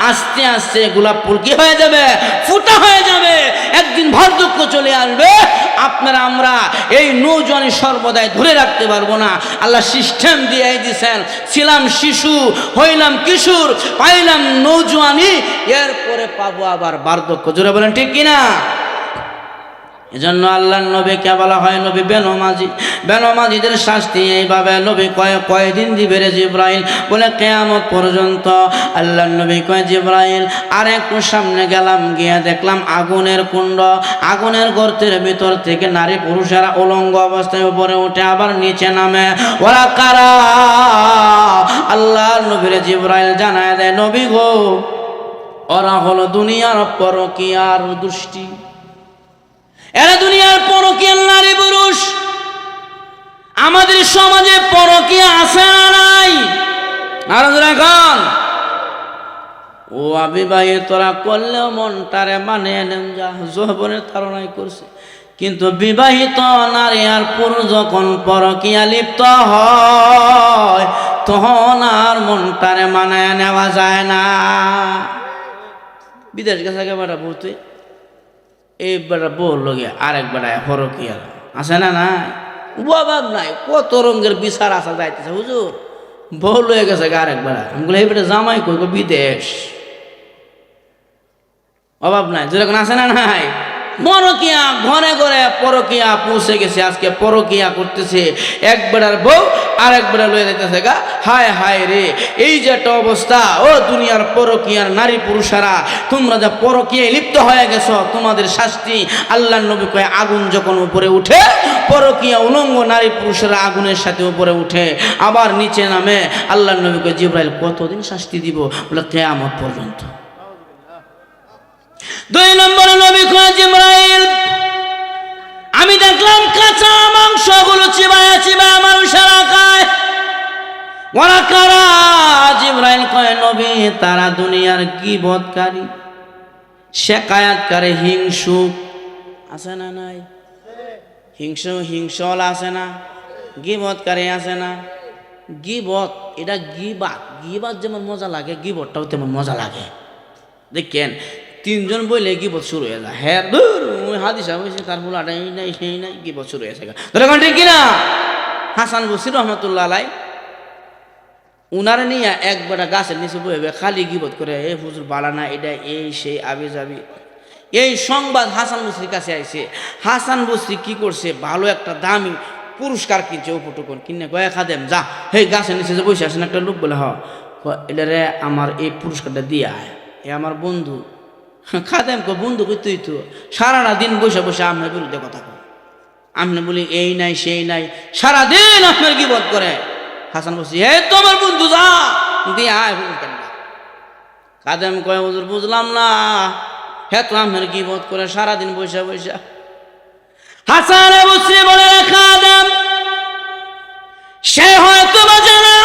আস্তে আস্তে গোলাপ ফুল কি হয়ে যাবে? ফোটা হয়ে যাবে। একদিন বার্ধক্য চলে আসবে। আপনারা আমরা এই নৌজওয়ানি সর্বদাই ধরে রাখতে পারবো না। আল্লাহ সিস্টেম দিয়ে দিয়েছেন, ছিলাম শিশু, হইলাম কিশোর, পাইলাম নৌজওয়ানি, এরপরে পাবো আবার বার্ধক্য। জোরে বলেন ঠিক কিনা? এজন্য আল্লাহর নবীকে বলা হয় নবী বেনমাজি। বেনমাজিদের শাস্তি এইভাবে নবী কয়দিন দিবে রে জিবরাইল? বলে কিয়ামত পর্যন্ত। আল্লাহর নবী কয়, জিবরাইল আর একটু সামনে গেলাম, গিয়ে দেখলাম আগুনের কুণ্ড, আগুনের গর্তের ভিতর থেকে নারী পুরুষেরা উলঙ্গ অবস্থায় উপরে উঠে আবার নিচে নামে। ওরা কারা? আল্লাহর নবীর জিবরাইল জানায় দেয়, নবী গো, ওরা হলো দুনিয়ার পরকীয়ার দুষ্টি। এরা দুনিয়ার পরকীয়ার নারী পুরুষ। আমাদের সমাজে পরকীয়া আছে না নাই? আর এখন ও অবিবাহিতরা করলেও মনটারে মানে নেন, যা যৌবনের ধারণাই করছে। কিন্তু বিবাহিত নারী আর পুরুষ যখন পরকীয়া লিপ্ত হয়, তখন আর মনটারে মানায় নেওয়া যায় না। বিদেশ গেছে একেবারে বলতে, এইবার বল লগে আরেকবার পরকীয়া আছে না নাই? অভাব নাই, কত রঙের বিচার আসা যাইতেছে। হুজুর বল হয়ে গেছে আরেকবার, আমি বলে এইবারে জামাই কইব বিদেশ, অভাব নাই। যেরকম আছে না নাই? পরকীয়া ঘরে ঘরে পরকীয়া পৌঁছে গেছে। আজকে পরকীয়া করতেছে, একবার বউ আর একবার লয়ে যাইতেছে গা। হায় হায় রে, এই যে একটা অবস্থা। ও দুনিয়ার পরকীয়ার নারী পুরুষেরা, তোমরা যা পরকীয়ায় লিপ্ত হয়ে গেছো, তোমাদের শাস্তি। আল্লাহর নবী কয়, আগুন যখন উপরে উঠে, পরকীয়া উলঙ্গ নারী পুরুষেরা আগুনের সাথে উপরে উঠে আবার নিচে নামে। আল্লাহর নবী কয়, জিবরাইল কতদিন শাস্তি দিব? বলে কিয়ামত পর্যন্ত। 2 নম্বরে নবী কয়, জিবরাইল আমি দেখলাম কাঁচা মাংসগুলো চিবায়া চিবায়া মানুষেরা খায়। ওরা কারা? জিবরাইল কয়, নবী তারা দুনিয়ার গীবতকারী, শেকায়াতকারী হিংসুক আছে না নাই? হিংসল আছে না? গিবতকারী আছে না? গিবত এটা গিবাত যেমন মজা লাগে গিবতটাও তেমন মজা লাগে। দেখেন তিনজন বইলে গিবত শুরু হয়ে যায়। হ্যাঁ ধর হাদিসা হয়েছে তার বলাটা এই নাই সেই নাই গিবত শুরু হয়েছে। ঠিক কিনা? হাসান বসরি রহমতুল্লাহ আলাই উনারে নিয়ে একবার গাছের নিচে বইবে খালি গিবত করে এ হুজুর বালা না এটা এই সেই আবি যাবি। এই সংবাদ হাসান বসরির কাছে আইছে। হাসান বসরি কি করছে? ভালো একটা দামি পুরস্কার কিনছে উপটুকুন কিনে গয়া খাদেম যা হে গাছের নিচে যে বসে আসেন একটা লোক বলে এটা রে আমার এই পুরস্কারটা দিয়ে আয়, এ আমার বন্ধু। খাদেম কো বন্ধু কই তুই তো সারাটা দিন বসে বসে আপনার বিরুদ্ধে কথা কয়, আপনি বলি এই নাই সেই নাই, সারাদিন আপনার গিবত করে। হাসান বসরি হে তোমার বন্ধু যা দিয়ে আয় পুরস্কারটা। খাদেম কয় হুজুর বুঝলাম না, হে তো আপনার গিবত করে সারাদিন বসে বসে। হাসান বসরি বলে খাদেম সে হয়তো বাজে না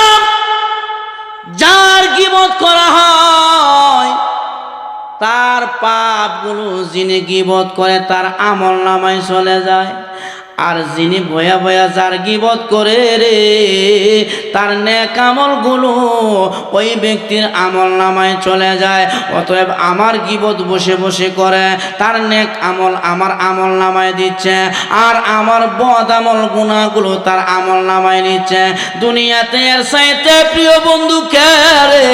যার গিবত করা হয় তার পাপগুলো যিনি গিবত করে তার আমল নামায় চলে যায়, আর যিনি ভয়া ভয়া যার গিবত করে রে তার নেক আমলগুলো ওই ব্যক্তির আমল নামায় চলে যায়। অতএব আমার গিবত বসে বসে করে তার নেক আমল আমার আমল নামায় দিচ্ছে, আর আমার বদ আমল গুনাহগুলো তার আমল নামায় নিচ্ছে। দুনিয়াতে এর চাইতে প্রিয় বন্ধু কে রে?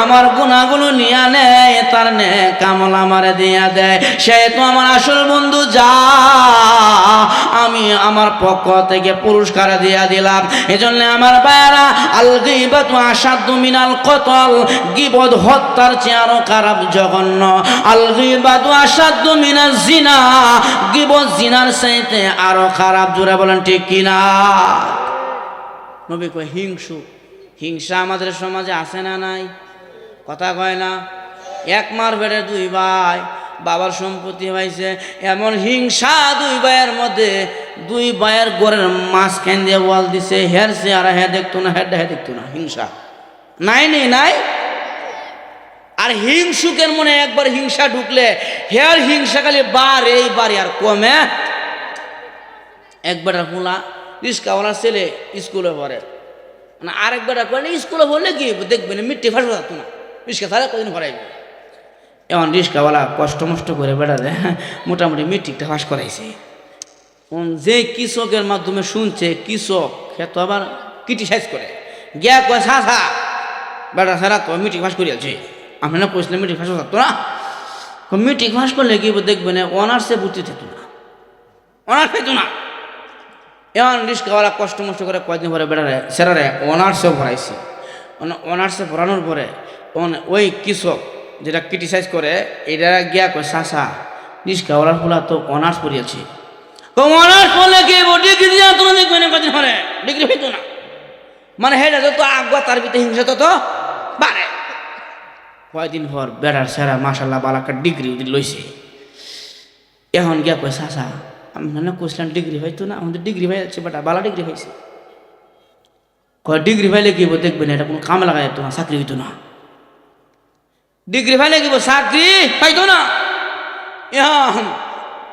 আমার গুনাহগুলো নিয়ে নেয়, তার নেক আমল আমারে দিয়া দেয়, সে তো আমার আসল বন্ধু। যা আমি আমার পক্ষ থেকে পুরস্কার দিয়া দিলাম। এজন্য আমার ভাইরা আল গীবাতু আশাদ্দু মিনাল কতল, গীবত হত্যার চেয়ে আরো খারাপ জঘন্য। আল গীবাতু আশাদ্দু মিনাজ জিনা, গীবত জিনার চাইতে আরো খারাপ। জোরে বলেন ঠিক কিনা? নবী কয় হিংসা আমাদের সমাজে আছে না নাই? কথা কয় না? এক মার বেড়ে দুই ভাই, বাবার সম্পত্তি হয়েছে, এমন হিংসা দুই ভাইয়ের মধ্যে, দুই ভাইয়ের গোরের মাঝখান দিয়ে ওয়াল দিছে, হের সে আর হ্যাঁ দেখতো না, হ্যাঁ দেখতো না। হিংসা নাই। আর হিংসুকের মনে একবার হিংসা ঢুকলে হের হিংসা খালি বাড়ে আর কমে। একবার ফুলা রিস্কাওয়ালার ছেলে স্কুলে পড়ে, মানে আরেকবার কয় স্কুলে পড়লে কি দেখবেন মিট্টি ফাঁস থাকতো না, রিস্কা তাহলে কদিন ভরাইবে। এমন রিস্কাওয়ালা কষ্ট মষ্ট করে বেড়ালে মোটামুটি মেট্রিকটা পাস করাইছে। যে কৃষকের মাধ্যমে শুনছে কৃষক সে তো আবার ক্রিটিসাইজ করে গিয়া কয় সা বেড়া সারা তো মেট্রিক পাস করিয়াছে, আমি না কইছিলাম মেট্রিক পাস থাকতো না। মেট্রিক পাস করলে কি দেখবেন অনার্সে ভর্তি থাকতো না, অনার্স পেতো না। এমন রিস্কাওয়ালা কষ্ট মষ্ট করে কয়েকদিন পরে বেড়ারে সেরারে অনার্সেও ভরাইছে। অনার্সে ভরানোর পরে ওই কৃষক যেটা ক্রিটিসাইজ করে এটা গিয়া কয় সাসা রিস্কাওয়ালার ফুলা তো অনার্স পড়িয়েছে, অনার্স পড়লে কি ডিগ্রি দিয়া তোমরা দেখবেন কদিন পরে ডিগ্রি হইতো না। মানে হেটা যত আগুয়া তার ভিতরে হিংসা তত বাড়ে। কয়দিন পর বেড়ার সেরা মাশাল্লাহ বালাকা ডিগ্রি লইছে। এখন গিয়া কয় সাসা আমি না কইছিলাম ডিগ্রি হইতো না, আমাদের ডিগ্রি হয়ে যাচ্ছে বেটা, বালা ডিগ্রি হয়েছে। কয় ডিগ্রি পাইলে কি দেখবেন এটা কোনো কামে লাগা যেত না, চাকরি হইতো না। ডিগ্রি পাইলে কি চাকরি পাইতো না। এখন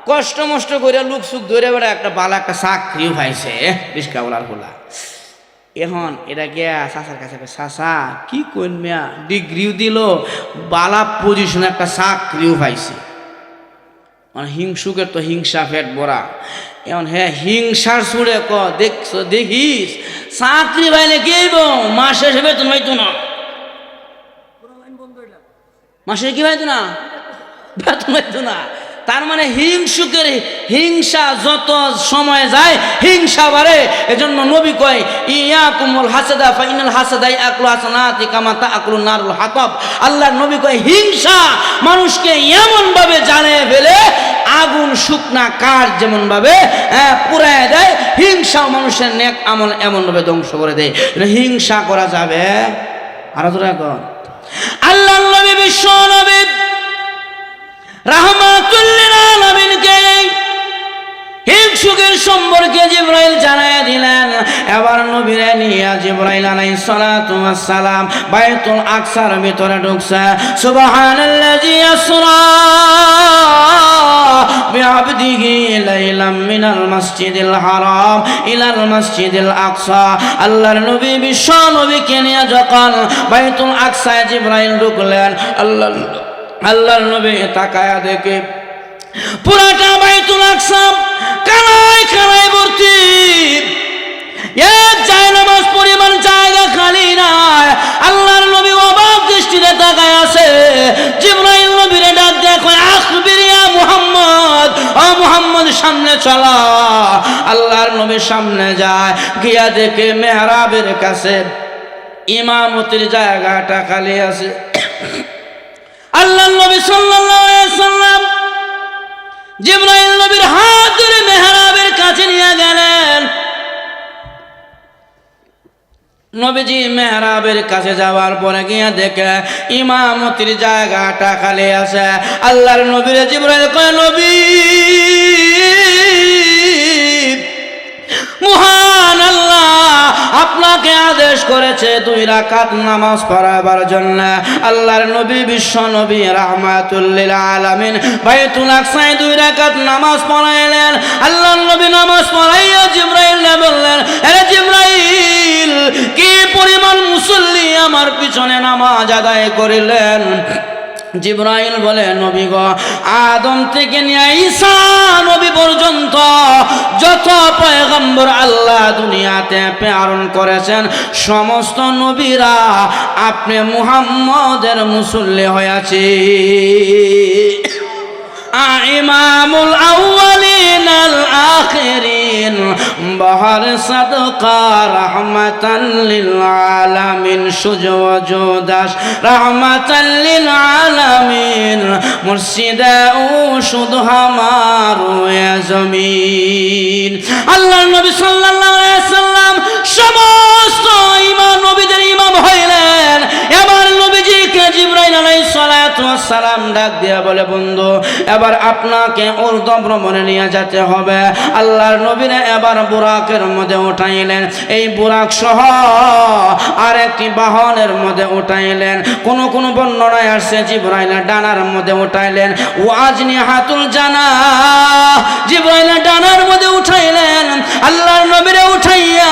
কষ্ট মষ্ট করে লুক সুখ ধরে বেড়া একটা বালা একটা চাকরিও পাইছে রিস্কাওয়ালার বলা। এখন এটা গিয়া চাচার কাছে চাচা কি কইন মিয়া, ডিগ্রিও দিল বালা পজিশনে একটা চাকরিও পাইছে। মানে হিংসুকের তো হিংসা ফেট বড়া। এখন হ্যাঁ হিংসার সুরে দেখছো দেখিস চাকরি পাইলে কি মাসে বেতন হইতো না, মাসে কি হইতো না, বেতন হইতো না। তার মানে হিংসুকের হিংসা যত সময় যায় হিংসা বাড়ে। এজন্য নবী কয় ইয়াকুমুল হাসাদা ফাইনাল হাসাদাই আকলু হাসানাতি কামা তাআকুলুন নারুল হাতাব। আল্লাহর নবী কয় হিংসা মানুষকে এমন ভাবে জ্বালিয়ে ফেলে আগুন শুকনা কাঠ যেমন ভাবে পুড়ায় দেয়, হিংসা মানুষের নেক আমল এমন ভাবে ধ্বংস করে দেয়। হিংসা করা যাবে আর আল্লাহর নবী বিশ্ব নবী রাহমাতুল লিল আলামিনকে হিংসা সুখের সম্পর্কে জিবরাইল জানায় দিলেন। এবার নবীরে নিয়ে জিবরাইল আলাইহিস সালাতু ওয়াস সালাম বাইতুল আকসার ভিতরে ঢুকছে। সুবহানাল্লাযী আসরা বিআবদিহি লাইলাম মিনাল মাসজিদিল হারাম ইলাল মাসজিদিল আকসা। আল্লাহর নবী বিশ্ব নবীকে নিয়ে যখন বাইতুল আকসায় জিবরাইল ঢুকলেন, আল্লাহর নবী তাকায়া দেখে পুরাটা বাইতুল আকসা কানায় কানায় ভর্তি, এক জায়নামাজ পরিমাণ জায়গা খালি নাই। আল্লাহর নবী অবাক দৃষ্টিতে তাকায় আছে। জিবরাইল নবীরে ডাক দেয়, আখবির ইয়া মুহাম্মদ, ও মুহাম্মদ সামনে চলো। আল্লাহর নবীর সামনে যায়, গিয়া দেখে মেহরাবের কাছে ইমামতির জায়গাটা খালি আছে। আল্লাহর নবী সাল্লাল্লাহু আলাইহি ওয়াসাল্লাম জিবরাইল নবীর হাত ধরে মেহরাবের কাছে নিয়ে গেলেন। নবীজি মেহরাবের কাছে যাওয়ার পরে গিয়ে দেখে ইমামতির জায়গাটা খালি আছে। আল্লাহর নবীর জিবরাইল কয়, নবী মহান আল্লাহ আপনাকে আদেশ করেছে 2 রাকাত নামাজ পড়াবার জন্য। আল্লাহর নবী বিশ্ব নবী রাহমাতুল লিল আলামিন বাইতুল আকসায় 2 রাকাত নামাজ পড়াইলেন। আল্লাহর নবী নামাজ পড়াইয়া জিবরাইলকে বললেন, আরে জিবরাইল, কি পরিমাণ মুসল্লি আমার পিছনে নামাজ আদায় করিলেন? জিবরাইল বলে, নবী গো, আদম থেকে নিয়ে ঈসা নবী পর্যন্ত যত পয়গম্বর আল্লাহ দুনিয়াতে প্রেরণ করেছেন সমস্ত নবীরা আপনি মুহাম্মদের মুসল্লি হয়েছে। ইমামুল আউয়ালিন আল আখিরিন বহর সাদকা রাহমাতাল লিল আলামিন সুজওয়াজুদাস রাহমাতাল লিল আলামিন মুর্শিদা ও শুধু হামারো জমিন। আল্লাহর নবী সাল্লাল্লাহু আলাইহি ওয়াসাল্লাম সমস্ত ইমাম নবীদের ইমাম হইলেন। এবার নবীজিকে জিবরাইল আলাইহিস সালাতু ওয়াস সালাম ডাক দিয়া বলে, বন্ধু এবার আপনাকে উর্দ ভ্রমণে নিয়ে যেতে হবে। আল্লাহর নবীরে এবার বুরাকের মধ্যে উঠাইলেন। এই বুরাক সহ আর একটি বাহনের মধ্যে উঠাইলেন। কোন কোন বর্ণনায় আসছে জিবরাইল ডানার মধ্যে উঠাইলেন। ওয়াজনি হাতুল জানা, জিবরাইল ডানার মধ্যে উঠাইলেন। আল্লাহর নবীরে উঠাইয়া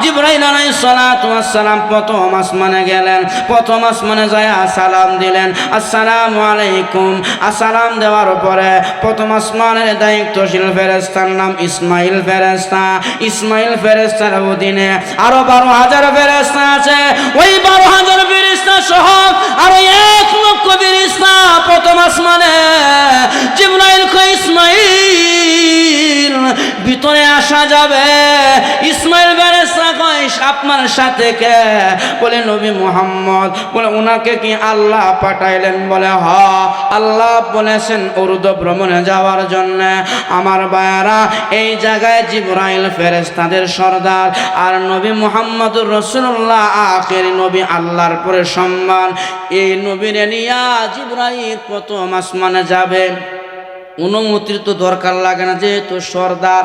জিবরাইল আলাইহিস সালাতু ওয়াস সালাম প্রথম আসমানে গেলেন। প্রথম আসমানে যায় সালাম দিলেন, আসসালামু আলাইকুম। আসসালাম দেওয়ার পরে প্রথম আসমানের দায়িত্বশীল ফেরেশতার নাম ইসমাইল ফেরেশতা। ইসমাইল ফেরেশতার অধীনে আরো 12,000 ফেরেশতা আছে। ওই 12,000 ফেরেশতা সহ আরো 1 লক্ষ ফেরেশতা প্রথম আসমানে। জিবরাইল কয়, ইসমাইল ভিতরে আসা যাবে? ইসমাইল ফেরেশতা কয়, আপনার সাথে কে? বলে, নবী মুহাম্মদ। বলে, উনাকে কি আল্লাহ পাঠাইলেন? বলে, হ্যাঁ, আল্লাহ বলেছেন উর্দু ভ্রমণে যাওয়ার জন্য। আমার ভাইয়ারা, এই জায়গায় জিবরাইল ফেরেশতাদের সরদার আর নবী মুহাম্মদুর রাসূলুল্লাহ আখির নবী, আল্লাহর পরে সম্মান। এই নবীরে নিয়া জিবরাইল প্রথম আসমানে যাবে। অনুমতির তো দরকার লাগে না, যেহেতু সর্দার।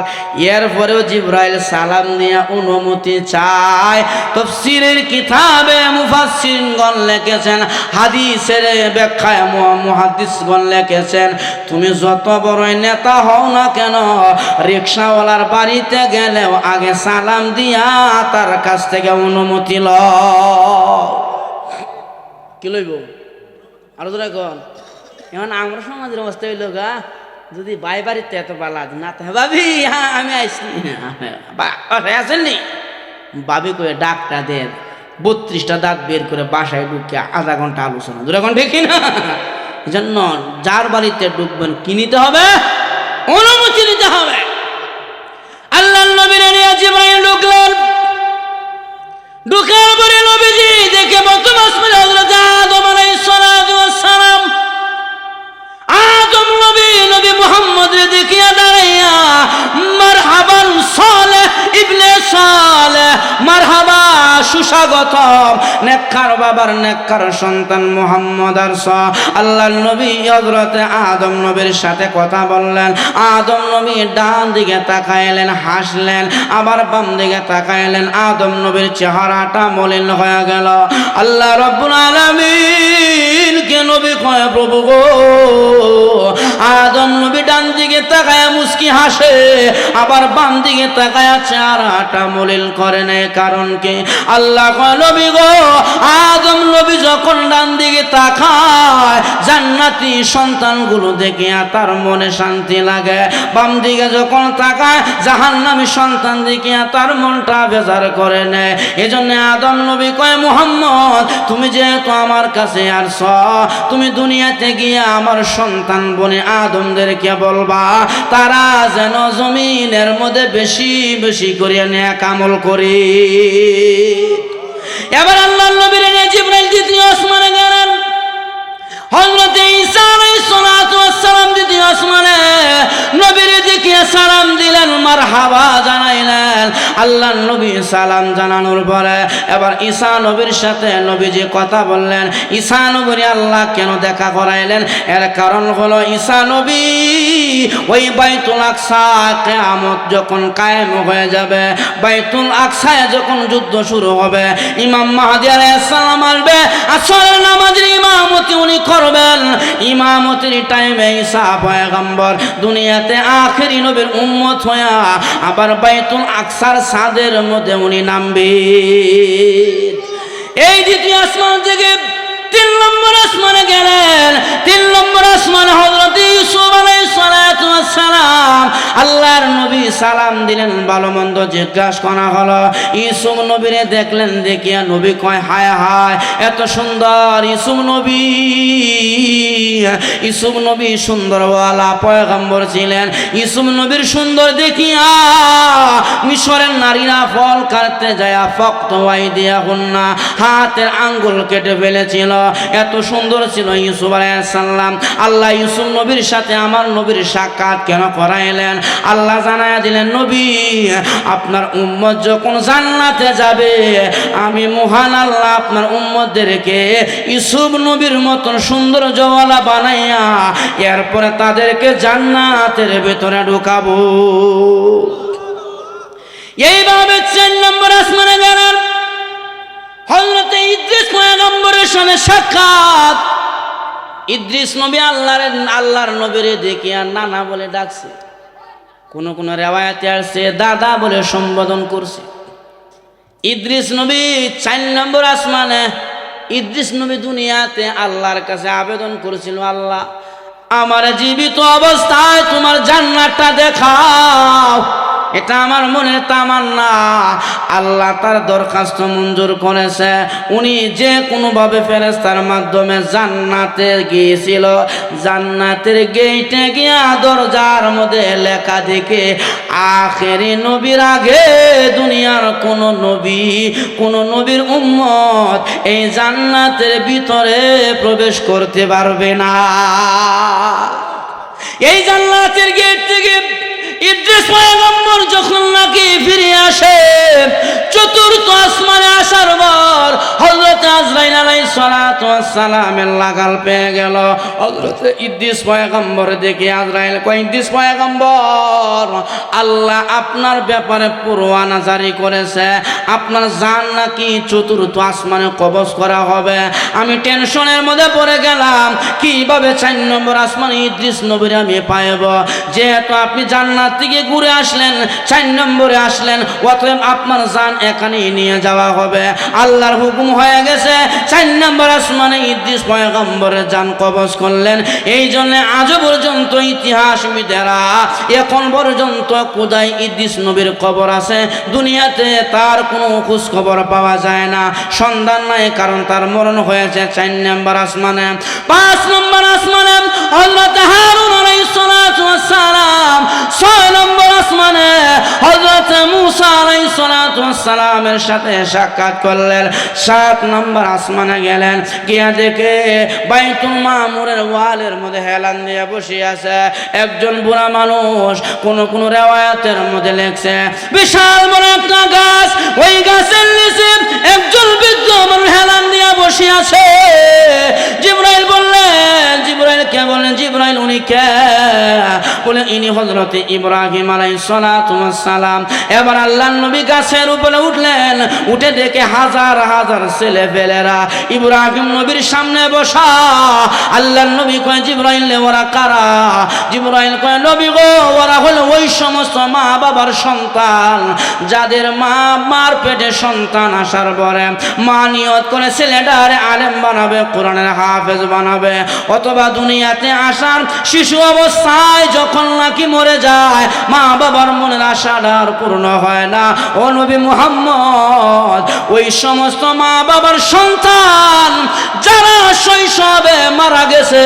এরপরেও জিবরাইল সালাম দিয়ে অনুমতি চায়। তাফসীরের কিতাবে মুফাসসিরগণ লিখেছেন, হাদিসের ব্যাখ্যায় মুহাদ্দিসগণ লিখেছেন, তুমি যত বড়ই নেতা হও না কেন, রিকশাওয়ালার বাড়িতে গেলেও আগে সালাম দিয়া তার কাছ থেকে অনুমতি লও। কি লইব? আরো জোরে কন। এখন আমরা সমাজের অবস্থা হইল গা, যদি বাই বাড়িতে এত বালা না তো ভাবি, হ্যাঁ আমি আইসি আসেননি, ভাবি করে ডাকটা দেন, 32টা দাঁত বের করে বাসায় ঢুকে আধা ঘন্টা আলোচনা, 2 ঘন্টা দেখি না। এই জন্য যার বাড়িতে ঢুকবেন কি নিতে হবে? অনুমতি নিতে হবে। আল্লাহ নবীর নিয়ে জিবরাইল ঢুকলেন। ঢুকার পরে নবীজি দেখে প্রথম আসমানে হযরত আদম আলাইহিস সালাতু ওয়াস সালাম। আদম নবী নবী মুহাম্মদ দেখিয়া দাঁড়াইয়া, মারহাবান সালেহ ইবনে সালেহ, মারহাবা সুস্বাগতম, নেককার বাবার নেককার সন্তান মুহাম্মদ আরসা। আল্লাহর নবী হযরতে আদম নবীর সাথে কথা বললেন। আদম নবী ডান দিকে তাকাইলেন, হাসলেন, আবার বাম দিকে তাকাইলেন। আদম নবীর চেহারাটা মলিন হয়ে গেল। আল্লাহ রাব্বুল আলামিন কে নবী কয়, প্রভু গো, আদম নবী ডান দিকে তাকায় মুস্কি হাসে, আবার বাম দিকে তাকায় চেহারাটা মলিন করে নেয়, কারণ কি? আল্লাহ কয়, নবী গো, আদম নবী যখন ডান দিকে তাকায় জান্নাতি সন্তানগুলো দেখে তার মনে শান্তি লাগে, বাম দিকে যখন তাকায় জাহান্নামী সন্তান দেখে তার মনটা বেজার করে নেয়। এজন্য আদম নবী কয়, মুহাম্মদ তুমি যেহেতু আমার কাছে আসছ, তুমি দুনিয়াতে গিয়ে আমার সন্তান বনে আদমদেরকে বলবা তারা যেন জমিনের মধ্যে বেশি বেশি করে নেক আমল করে। এবার আল্লাহর নবীর নিয়ে জিবরাইল দ্বিতীয় আসমানে গেলেন। হযরত ঈসা আলাইহিস সালাতু ওয়াস সালাম দ্বিতীয় আসমানে নবীর দিকে সালাম দিলেন, মারহাবা জানাইলেন। আল্লাহর নবী সালাম জানানোর পরে এবার ঈসা নবীর সাথে নবীজি কথা বললেন। ঈসা নবীর আল্লাহ কেন দেখা করাইলেন? এর কারণ হলো ঈসা নবী ওই বাইতুল আকসা কিয়ামত যখন কায়েম হয়ে যাবে, বাইতুল আকসায় যখন যুদ্ধ শুরু হবে, ইমাম মাহদী আলাইহিস সালাম আসবে, আসরের নামাজের ইমামতি উনি করবেন। ইমামতির টাইমে ঈসা পয়গম্বর দুনিয়াতে আখেরি নবীর উম্মত হয়ে আবার বাইতুল আকসার ছাদের মধ্যে উনি নামবে। এই দ্বিতীয় আসমান থেকে 3 নম্বর আসমানে গেলেন। 3 নম্বর আসমানে হযরত ইউসুফ আলাইহিস সালাতু ওয়াস সালাম, আল্লাহর নবী সালাম দিলেন, ভালো মন্দ জিজ্ঞাসা করা হলো। ইউসুফ নবীরে দেখলেন, দেখিয়া নবী কয়, হায় হায় এত সুন্দর ইউসুফ নবী। ইউসুফ নবী সুন্দরওয়ালা পয়গম্বর ছিলেন। ইউসুফ নবীর সুন্দর দেখিয়া মিশরের নারীরা ফল কাটতে যায় ফক্ত ওয়াইদিয়াহুন্না, হাতের আঙ্গুল কেটে ফেলেছিল, এত সুন্দর ছিল ইউসুফ আলাইহিস সালাম। আল্লাহ ইউসুফ নবীর সাথে আমার নবীর সাক্ষাৎ কেন করাইলেন? আল্লাহ জানায়া দিলেন, নবী আপনার উম্মত যখন জান্নাতে যাবে, আমি মহান আল্লাহ আপনার উম্মতদেরকে ইউসুফ নবীর মতন সুন্দর জওয়ালা বানাইয়া এরপরে তাদেরকে জান্নাতের ভেতরে ঢুকাবো। এইভাবে 4 নম্বর আসমানে গেলেন। হযরত ইদ্রিস পয়গম্বরের সাথে সাক্ষাৎ। ইদ্রিস নবী আল্লাহর নবীরে দেখে আর নানা বলে ডাকছে, কোন কোন রিওয়ায়াতে আসছে দাদা বলে সম্বোধন করছে। ইদ্রিস নবী 4 নম্বর আসমানে। ইদ্রিস নবী দুনিয়াতে আল্লাহর কাছে আবেদন করেছিল, আল্লাহ আমার জীবিত অবস্থায় তোমার জান্নাতটা দেখাও, এটা আমার মনের তামান্না। আল্লাহ তার দরখাস্ত মঞ্জুর করেছে। উনি যে কোনোভাবে ফেরেশতার মাধ্যমে জান্নাতে গিয়েছিল। জান্নাতের গেটে গিয়া দরজার মধ্যে লেখা দেখে আখেরি নবীর আগে দুনিয়ার কোন নবীর উম্মত এই জান্নাতের ভিতরে প্রবেশ করতে পারবে না। এই জান্নাতের গেট থেকে ইদ্রিস পয়গম্বর যখন নাকি ফিরে আসে, 4র্থ আসমানে আসার পর হযরত আজরাইল আলাইহিস সালাতু ওয়াস সালামের লাগাল পেয়ে গেল। হযরত ইদ্রিস পয়গম্বর দেখে আজরাইল কয়, ইদ্রিস পয়গম্বর আল্লাহ আপনার ব্যাপারে পরোয়ানা জারি করেছে, আপনার জান নাকি 4র্থ আসমানে কবজ করা হবে। আমি টেনশনের মধ্যে পড়ে গেলাম, কিভাবে 4 নম্বর আসমানে ইদ্রিস নবীর আমি পাইব? যেহেতু আপনি জান্নাত থেকে ঘুরে আসলেন, 4 নম্বরে আসলেন, অতএব আপনার জান এখানেই নিয়ে যাওয়া হবে। আল্লাহর হুকুম হয়ে গেছে, 4 নম্বর আসমানে ইদ্রিস পয়গম্বরের জান কবজ করলেন। এই জন্য আজ পর্যন্ত ইতিহাসবিদেরা এখন পর্যন্ত কোথায় ইদ্রিস নবীর কবর আছে দুনিয়াতে তার কোনো খোঁজ খবর পাওয়া যায় না, সন্ধান নাই, কারণ তার মরণ হয়েছে 4 নম্বর আসমানে। 5 নম্বর আসমানে হযরত হারুন আলাইহিস সালাতু ওয়াস সালাম। 6 নম্বর আসমানে হযরত মূসা আলাইহিস সালাতু সালামের সাথে সাক্ষাৎ করলেন। 7 নম্বর আসমানে গেলেন, গিয়া দেখে বাইতুল মামুরের ওয়ালের মধ্যে হেলান দিয়ে বসে আছে একজন বুড়া মানুষ। কোন কোন রিওয়ায়াতের মধ্যে লেখছে বিশাল বড় একটা গাছ, ওই গাছের নিচে একজন বৃদ্ধ মানুষ হেলান দিয়ে বসে আছে। জিবরাইল বললেন, জিবরাইল কে? বললেন জিবরাইল উনি কে? বলে ইনি হযরতে ইব্রাহিম আলাইহিস সালাতু ওয়াস সালাম। এবার আল্লাহর নবী গাছের উপরে উঠলেন, উঠে দেখে হাজার হাজার ছেলেপেলেরা ইব্রাহিম নবীর সামনে বসা। আল্লাহর নবী কয় জিবরাইল ওরা কারা? জিবরাইল কয় নবী গো, ওরা হলো ওই সমস্ত মা বাবার সন্তান যাদের মার পেটে সন্তান আসার পরে মা নিয়ত করে ছেলেটারে আলেম বানাবে, কোরআনের হাফেজ বানাবে, অথবা দুনিয়াতে আসার শিশু অবস্থায় যখন নাকি মরে যায় মা বাবার মনের আশাটা আর পূর্ণ হয় না। ও নবী মুহাম্মদ, ওই সমস্ত মা বাবার সন্তান যারা শৈশবে মারা গেছে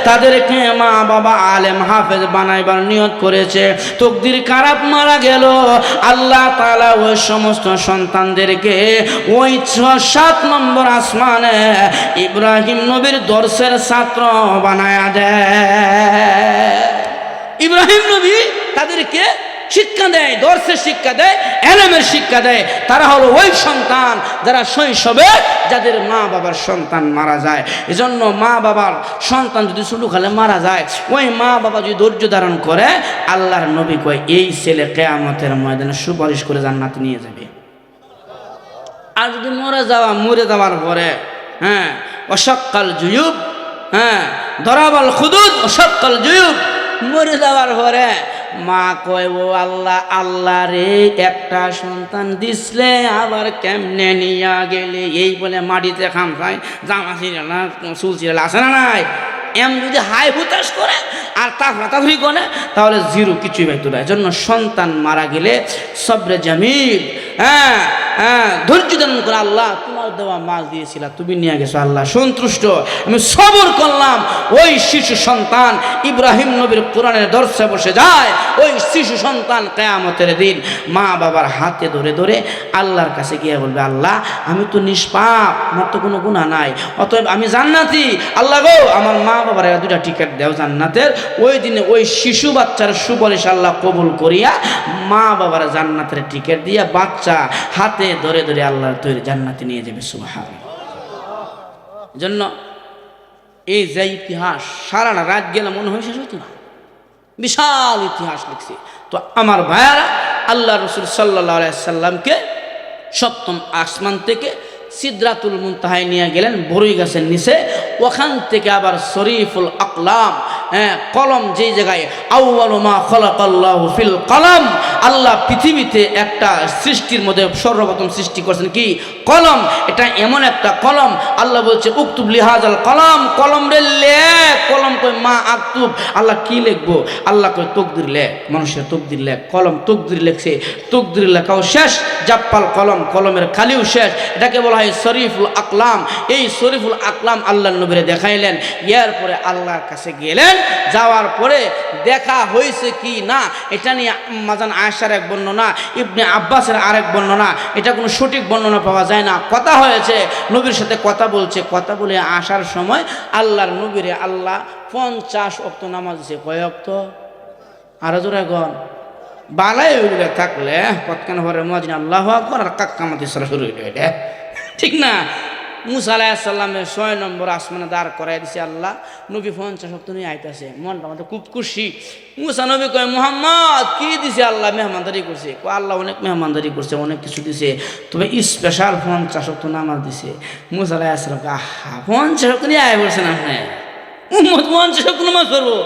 তাদেরকে মা বাবা আলেম হাফেজ বানাইবার নিয়ত করেছে, তকদির খারাপ মারা গেল, আল্লাহ তাআলা ওই সমস্ত সন্তানদেরকে ওই 7 নম্বর আসমানে ইব্রাহিম নবীর দর্শের ছাত্র বানায়া দেয়। ইব্রাহিম নবী তাদেরকে শিক্ষা দেয়, দর্শের শিক্ষা দেয়, এলেমের শিক্ষা দেয়। তারা হলো ওই সন্তান যারা শৈশবে যাদের মা বাবার সন্তান মারা যায়। এজন্য মা বাবার সন্তান যদি ছোটকালে মারা যায়, ওই মা বাবা যদি ধৈর্য ধারণ করে, আল্লাহর নবী কয় এই ছেলে কিয়ামতের ময়দানে সুপারিশ করে জান্নাতে নিয়ে যাবে। আর যদি মরে যাওয়ার পরে অশাক্কাল জুয়ুব, দরাবাল খুদুদ অশাক্কাল জুয়ুব, মরে যাওয়ার পরে মা কয় ও আল্লাহ, আল্লাহ রে একটা সন্তান দিসলে আবার কেমনে নিয়া গেলে? এই বলে মাটিতে খামসায় জামা ছিঁড়ে না, চুল ছিঁড়ে আসে না নাই, এম যদি হাই হুতাশ করে আর তাফরাতাফরি করে তাহলে জিরো, কিছুই পাইতো না। এজন্য সন্তান মারা গেলে সবরে জামিল, ধৈর্য ধারণ করে, আল্লাহ তোমার দেওয়া মাল দিয়েছিলা, তুমি নিয়ে গেছো, আল্লাহ সন্তুষ্ট, আমি সবর করলাম। ওই শিশু সন্তান ইব্রাহিম নবীর কোরআনের দর্শে বসে যায়। ওই শিশু সন্তান কিয়ামতের দিন মা বাবার হাতে ধরে ধরে আল্লাহর কাছে গিয়ে বলবে, আল্লাহ আমি তো নিষ্পাপ, আমার তো কোনো গুনাহ নাই, অতএব আমি জান্নাতি, আল্লাহ গো আমার মা বাবার 2টা টিকিট দেও জান্নাতের। ওই দিনে ওই শিশু বাচ্চার সুপারিশ আল্লাহ কবুল করিয়া মা বাবার জান্নাতের টিকিট দিয়া বাচ্চা হাতে ধরে ধরে আল্লাহর তৈরি জান্নাতে নিয়ে যাবে। সুবহানাল্লাহ। জন্য এই যে ইতিহাস সারা রাত গেলে মনে হয় শেষ হতো না, বিশাল ইতিহাস লিখছে। তো আমার ভাইয়ারা, আল্লাহ রাসূল সাল্লাল্লাহু আলাইহি সাল্লামকে 7ম আসমান থেকে সিদরাতুল মুনতাহায় নিয়ে গেলেন, বরই গাছের নিচে। ওখান থেকে আবার শরীফুল আকলাম, কলম, যেই জায়গায় আউয়ালু মা খালাকাল্লাহু ফিল কলম, আল্লাহ পৃথিবীতে একটা সৃষ্টির মধ্যে সর্বপ্রথম সৃষ্টি করছেন কি? কলম। এটা এমন একটা কলম, আল্লাহ বলছে উকতুব লিহাজাল কলম, কলম রে লেখ। কলম কই মা আক্তুব, আল্লাহ কি লিখবো? আল্লাহ কই তকদির লেখ, মানুষের তকদির লেখ। কলম তকদির লেখছে, তকদির লেখাও শেষ, জাপ্পাল কলম, কলমের খালিও শেষ। এটাকে বলা হয় শরীফুল আকলাম। এই শরীফুল আকলাম আল্লাহ নবীরে দেখাইলেন। এরপরে আল্লাহর কাছে গেলেন, যাওয়ার পরে দেখা হয়েছে কি না এটা নিয়ে আম্মাজান আয়েশার এক বর্ণনা, ইবনে আব্বাসের আরেক বর্ণনা, এটা কোনো সঠিক বর্ণনা পাওয়া যায় না। কথা হয়েছে, নবীর সাথে কথা বলছে, কথা বলে আসার সময় আল্লাহর নবীরে আল্লাহ 50 ওয়াক্ত নামাজ দিছে। কয় ওয়াক্ত? আরো জোরে গণ বালাই ওইগুলো থাকলে কতক্ষণ পরে মুয়াজ্জিন আল্লাহু আকবার আর কাক্কামাতি সরা শুরু হইল। এটা ঠিক না? মুসা আলাইহিস সালামের 6 নম্বর আসমানে দাঁড় করাই দিছে আল্লাহ। নবী 50 ওয়াক্ত নিয়ে আইতাছে, মনটা আমাদের খুব খুশি। মুসা নবী কয়, মুহাম্মদ কি দিছে আল্লাহ? মেহমানদারি করছে। কয় আল্লাহ অনেক মেহমানদারি করছে, অনেক কিছু দিছে, তবে স্পেশাল 50 ওয়াক্ত নামাজ দিছে। মুসা আলাইহিস সালাম কয়, আহা 50 ওয়াক্ত নিয়ে আয় বলছেন আপনি, উম্মত 50 ওয়াক্ত নামাজ পড়বো?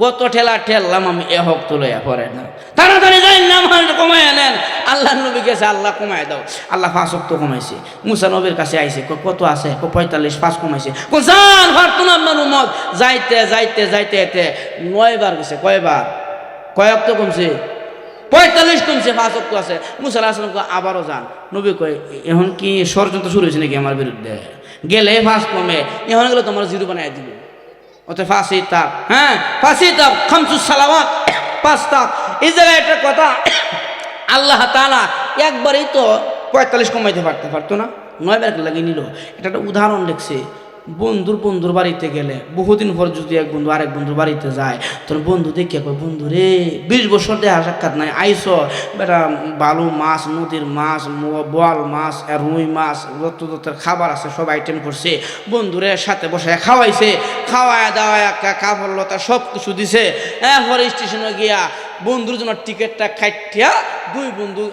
কত ঠেললাম আমি, এ হক তো লইয়া পড়ে না, তাড়াতাড়ি যাই নামাজ কমায় নেন। আল্লাহ নবী গেছে, আল্লাহ কমায় দাও। আল্লাহ 5 ওয়াক্ত কমাইছে। মুসা নবীর কাছে আইছে, কত আছে? 45, 5 কমাইছে। জান পারতো না আপনার উম্মত। যাইতে যাইতে যাইতে যাইতে 9 বার গেছে। কয়বার? কয় ওয়াক্ত কমছে? 45 কমছে, 5 ওয়াক্ত আছে। মুসা আলাইহিস সালাম কয় আবারও যান। নবী কয় এখন কি ষড়যন্ত্র শুরু হয়েছে নাকি আমার বিরুদ্ধে? গেলে 5 কমে, এখন গেলে তোমার 0 বানাই দিব। ওতে ফাঁসি তাপ, ফাঁসি তাপ, খামসুস সালাওয়াত, 5 তাপ। এই জায়গায় একটা কথা, আল্লাহ তাআলা একবারেই তো 45 কমাইতে পারতো না, 9 বার লাগিয়ে নিল। এটা একটা উদাহরণ লিখছে। বন্ধুর বাড়িতে গেলে বহুদিন পর যদি এক বন্ধু আরেক বন্ধুর বাড়িতে যায়, তোর বন্ধু দেখে কয়, বন্ধু রে 20 বছর দেখা সাক্ষাৎ নাই, আইস বেটা বালু মাছ, নদীর মাছ, বোয়াল মাছ, রুই মাছ, যত খাবার আছে সব আইটেম করছে, বন্ধুরে সাথে বসে খাওয়াইছে, খাওয়ায় দাওয়ায় কাপড় লতা সব কিছু দিছে। এরপরে স্টেশনে গিয়া বন্ধুর জন্য টিকিটটা কাটিয়া দুই বন্ধু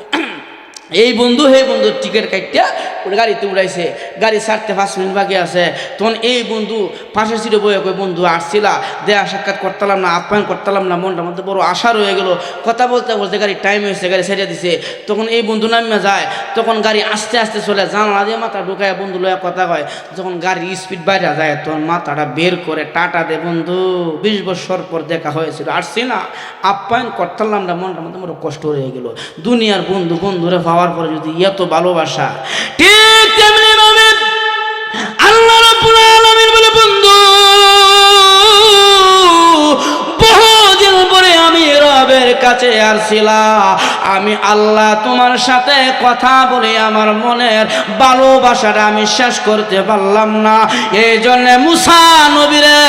এই বন্ধু হে বন্ধুর টিকিট কাটিয়া ওর গাড়িতে উড়াইছে। গাড়ি ছাড়তে 5 মিনিট বাকি আছে। তখন এই বন্ধু পাশের সিটে বয়ে কই, বন্ধু আসছিলা, দেয়া সাক্ষাৎ করতাম না, আপ্যায়ন করতাম না, মনটার মধ্যে বড় আশা রয়ে গেল। কথা বলতে বলতে গাড়ির টাইম হয়েছে, গাড়ি ছেড়ে দিছে। তখন এই বন্ধু নামিয়ে যায়, তখন গাড়ি আস্তে আস্তে চলে, জানলা দিয়ে মাথা ঢুকায় বন্ধু লয়া কথা কয়। যখন গাড়ির স্পিড বাইরে যায় তখন মাথাটা বের করে টাটা দে, বন্ধু 20 বছর পর দেখা হয়েছিল, আসছি না, আপ্যায়ন করতাম না, মনটার মধ্যে বড় কষ্ট হয়ে গেল। দুনিয়ার বন্ধুরে পাওয়ার পরে যদি এত ভালোবাসা, ঠিক তেমনি ভাবে আল্লাহ রাব্বুল আলামিন বলে, বন্ধু বহুদিন পরে আমি রবের কাছে আসছিলাম, আমি আল্লাহ তোমার সাথে কথা বলে আমার মনের ভালোবাসাটা আমি শেষ করতে পারলাম না। এই জন্য মুসা নবীরে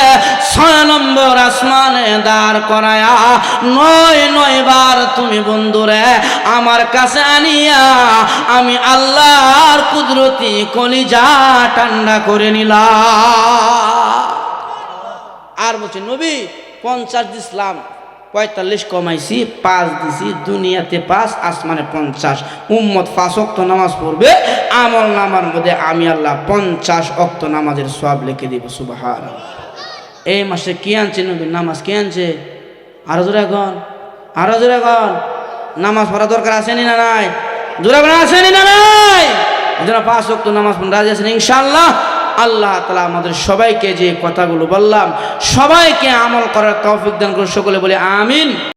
6 নম্বর আসমানে দাঁড় করায়া 9 বার তুমি বন্ধুরে আমার কাছে আনিয়া আমি আল্লাহর কুদরতি কলিজা ঠান্ডা করে নিলাম। আর বলছে নবী 50 দিছিলাম, 45 কমাইছি, 5 দিছি, দুনিয়াতে 5, আসমানে 50। উম্মত 5 ওয়াক্ত নামাজ পড়বে, আমল নামার মধ্যে আমি আল্লাহ 50 ওয়াক্ত নামাজের সওয়াব লিখে দিব। সুবহানাল্লাহ। এই মাসে কি আনছে নবী? নামাজ কি আনছে? আরো জোরে এখন নামাজ পড়া দরকার আসেনি না নাই? জোরে বলা আসেনি না নাই? এজন্য 5 ওয়াক্ত নামাজ পড়তে রাজি আছেন ইনশাআল্লাহ? আল্লাহ তাআলা আমাদের সবাইকে যে কথাগুলো বললাম সবাইকে আমল করার তৌফিক দান করুন। সকলে বলে আমিন।